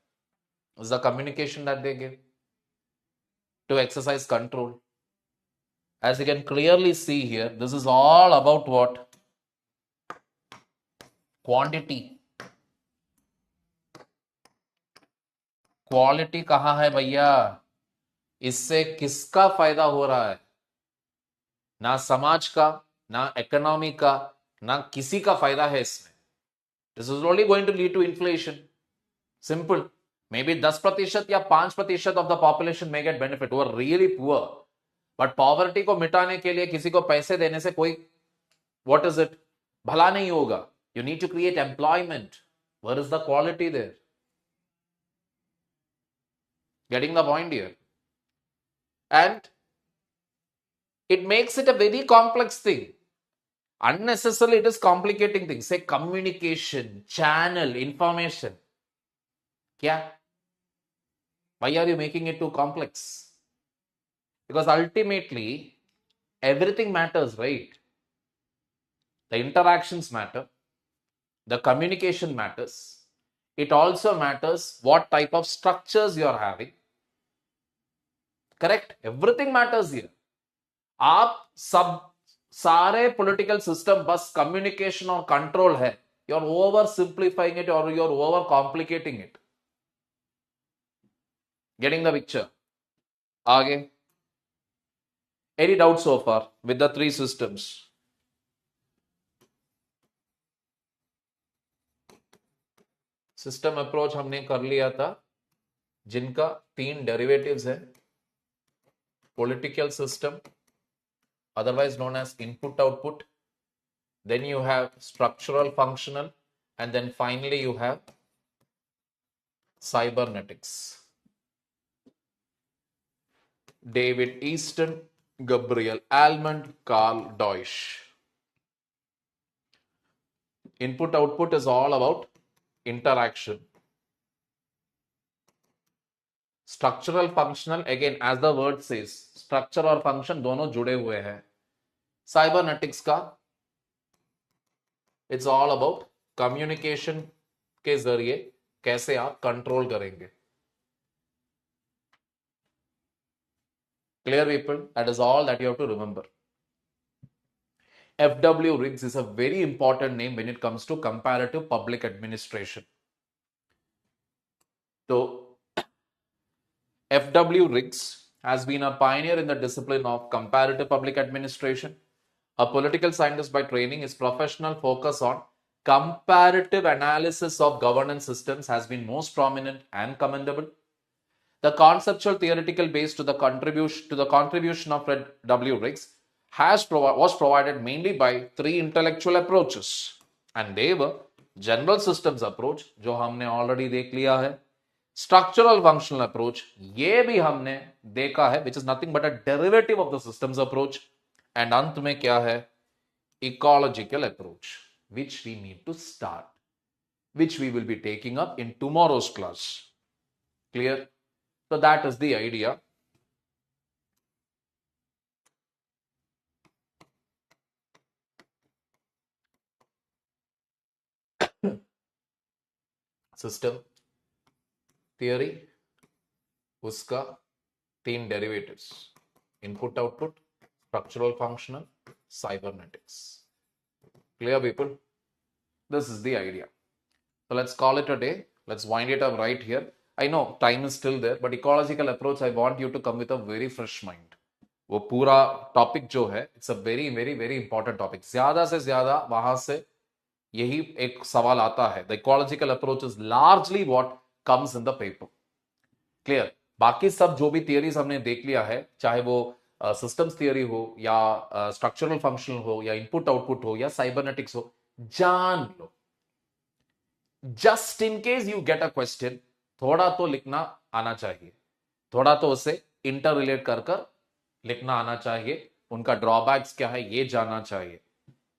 The communication that they give to exercise control. As you can clearly see here, this is all about what? Quantity. Quality कहां है भैया? इससे किसका फायदा हो रहा है? ना समाज का, ना इकोनॉमी का, ना किसी का फायदा है इसमें। This is only going to lead to inflation. Simple, maybe 10% या 5% of the population may get benefit, वो रियली पुअर, बट पॉवर्टी को मिटाने के लिए किसी को पैसे देने से कोई व्हाट इज इट भला नहीं होगा। You need to create employment. Where is the quality there? Getting the point here? And it makes it a very complex thing. Unnecessarily, it is complicating things. Say communication, channel, information. Kya? Why are you making it too complex? Because ultimately, everything matters, right? The interactions matter. The communication matters. It also matters what type of structures you are having. Correct? Everything matters here. आप सब सारे political system बस communication और control है, you are over simplifying it और you are over complicating it. Getting the picture? आगे any doubt so far with the 3 systems? System approach हमने कर लिया था जिनका 3 डेरिवेटिव्स है, political system, otherwise known as input output. Then you have structural functional, and then finally you have cybernetics. David Easton, Gabriel Almond, Carl Deutsch. Input output is all about interaction. Structural functional, again as the word says, structure और function दोनों जुड़े हुए हैं. Cybernetics का it's all about communication के जरिए कैसे आप कंट्रोल करेंगे. Clear, people? That is all that you have to remember. FW Riggs is a very important name when it comes to comparative public administration. So, FW Riggs has been a pioneer in the discipline of comparative public administration. A political scientist by training, his professional focus on comparative analysis of governance systems has been most prominent and commendable. The conceptual theoretical base to the contribution of Fred W. Riggs was provided mainly by three intellectual approaches, and they were general systems approach, जो हमने already देख लिया है, structural functional approach, ये भी हमने देखा है, which is nothing but a derivative of the systems approach, and अंत में क्या है, ecological approach, which we need to start, which we will be taking up in tomorrow's class. Clear? So that is the idea. System theory, उसका तीन derivatives: input output, structural functional, cybernetics. Clear, people? This is the idea. So let's call it a day. Let's wind it up right here. I know time is still there, but ecological approach, I want you to come with a very fresh mind. वो पूरा topic जो है, it's a very very very important topic. ज्यादा से ज्यादा वहां से यही एक सवाल आता है. The ecological approach is largely what comes in the paper. Clear? बाकी सब जो भी थियरीज हमने देख लिया है, चाहे वो सिस्टम्स थियरी हो या स्ट्रक्चरल फंक्शनल हो या इनपुट आउटपुट हो या साइबरनेटिक्स हो, जान लो. Just in case you get a question, थोड़ा तो लिखना आना चाहिए, थोड़ा तो उसे इंटर रिलेट कर लिखना आना चाहिए. उनका ड्रॉबैक्स क्या है ये जानना चाहिए.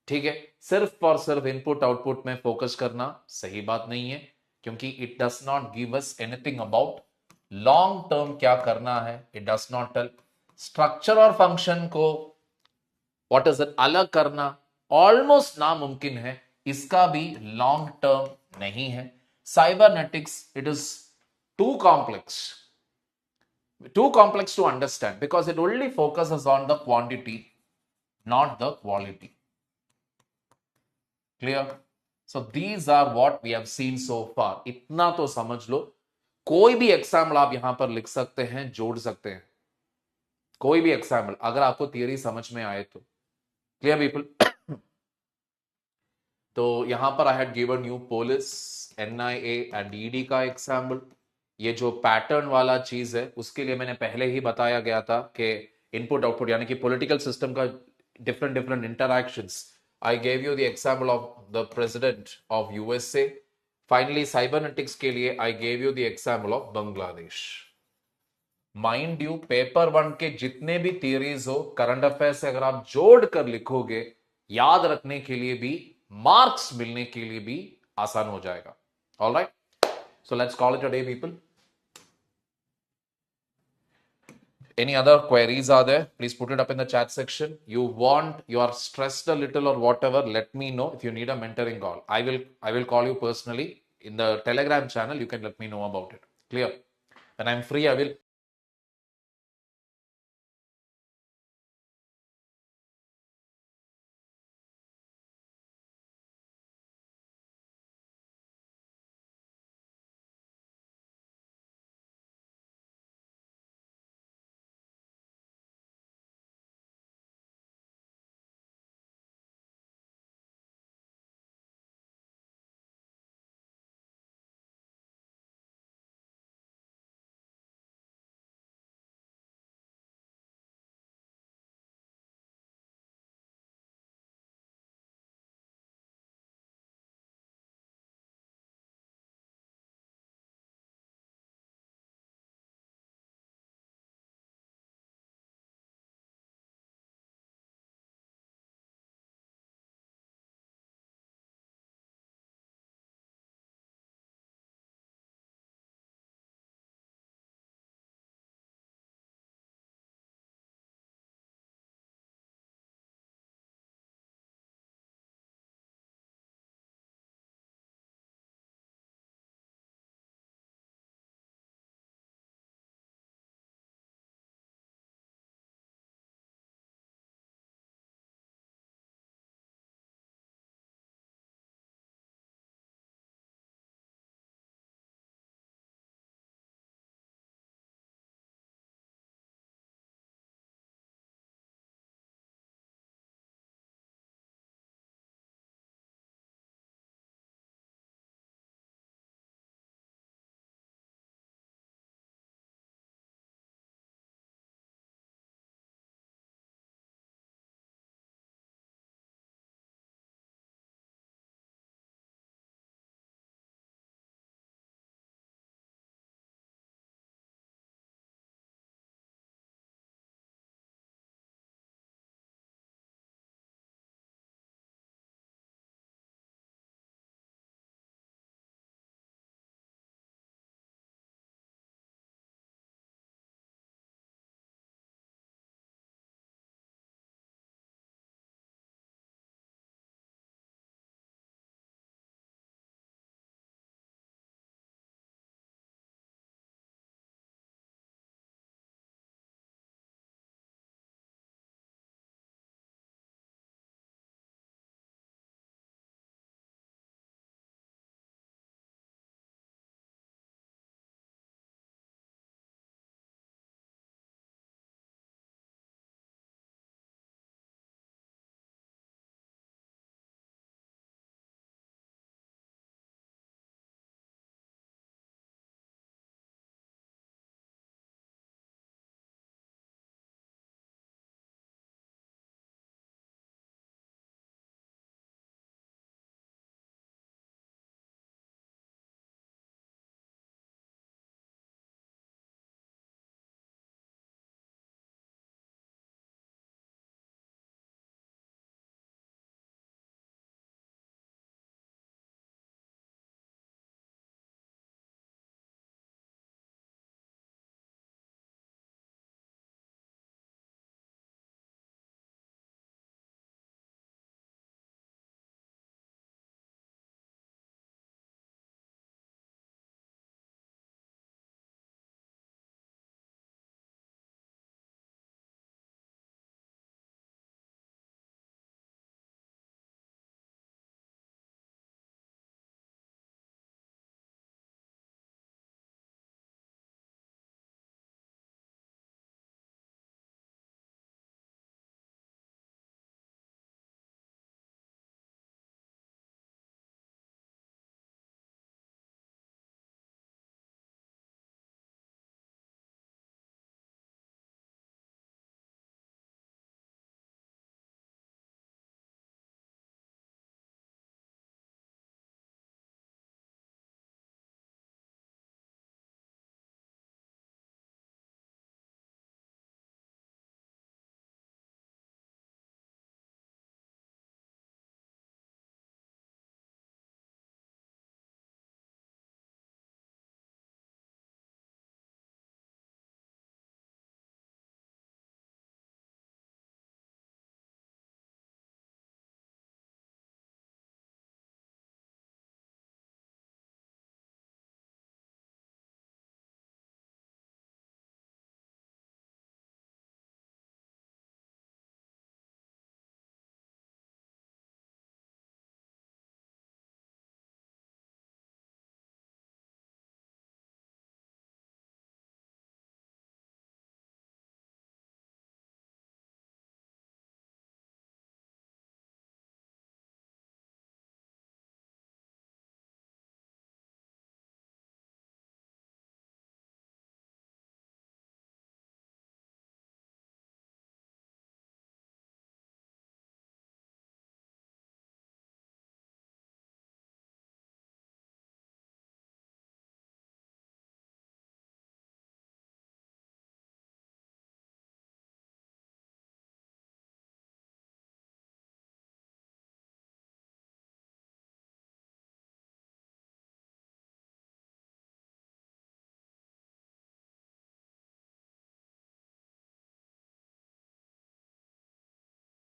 ठीक है? सिर्फ और सिर्फ इनपुट आउटपुट में फोकस करना सही बात नहीं है, क्योंकि it does not give us anything about long term क्या करना है. It does not tell structure और फंक्शन को व्हाट इज इट अलग करना ऑलमोस्ट नामुमकिन है. इसका भी लॉन्ग टर्म नहीं है. Cybernetics, it is too complex to understand because it only focuses on the quantity, not the quality. Clear? So these are what we have seen so far. इतना तो समझ लो. कोई भी एग्जाम्पल आप यहां पर लिख सकते हैं, जोड़ सकते हैं. कोई भी एग्जाम्पल अगर आपको थियरी समझ में आए तो. Clear, people? तो यहां पर I had given you police, NIA and ED का एग्जाम्पल. ये जो पैटर्न वाला चीज है उसके लिए मैंने पहले ही बताया गया था कि इनपुट आउटपुट यानी कि पॉलिटिकल सिस्टम का different interactions. I gave you the example of the president of USA. Finally cybernetics के लिए I gave you the example of Bangladesh. Mind you, paper 1 के जितने भी थियरीज हो करंट अफेयर से अगर आप जोड़ कर लिखोगे, याद रखने के लिए भी, मार्क्स मिलने के लिए भी आसान हो जाएगा. Alright, so let's call it a day, people. Any other queries are there? Please put it up in the chat section. You are stressed a little or whatever, let me know. If you need a mentoring call, I will call you personally in the Telegram channel. You can let me know about it. Clear? When I'm free, I will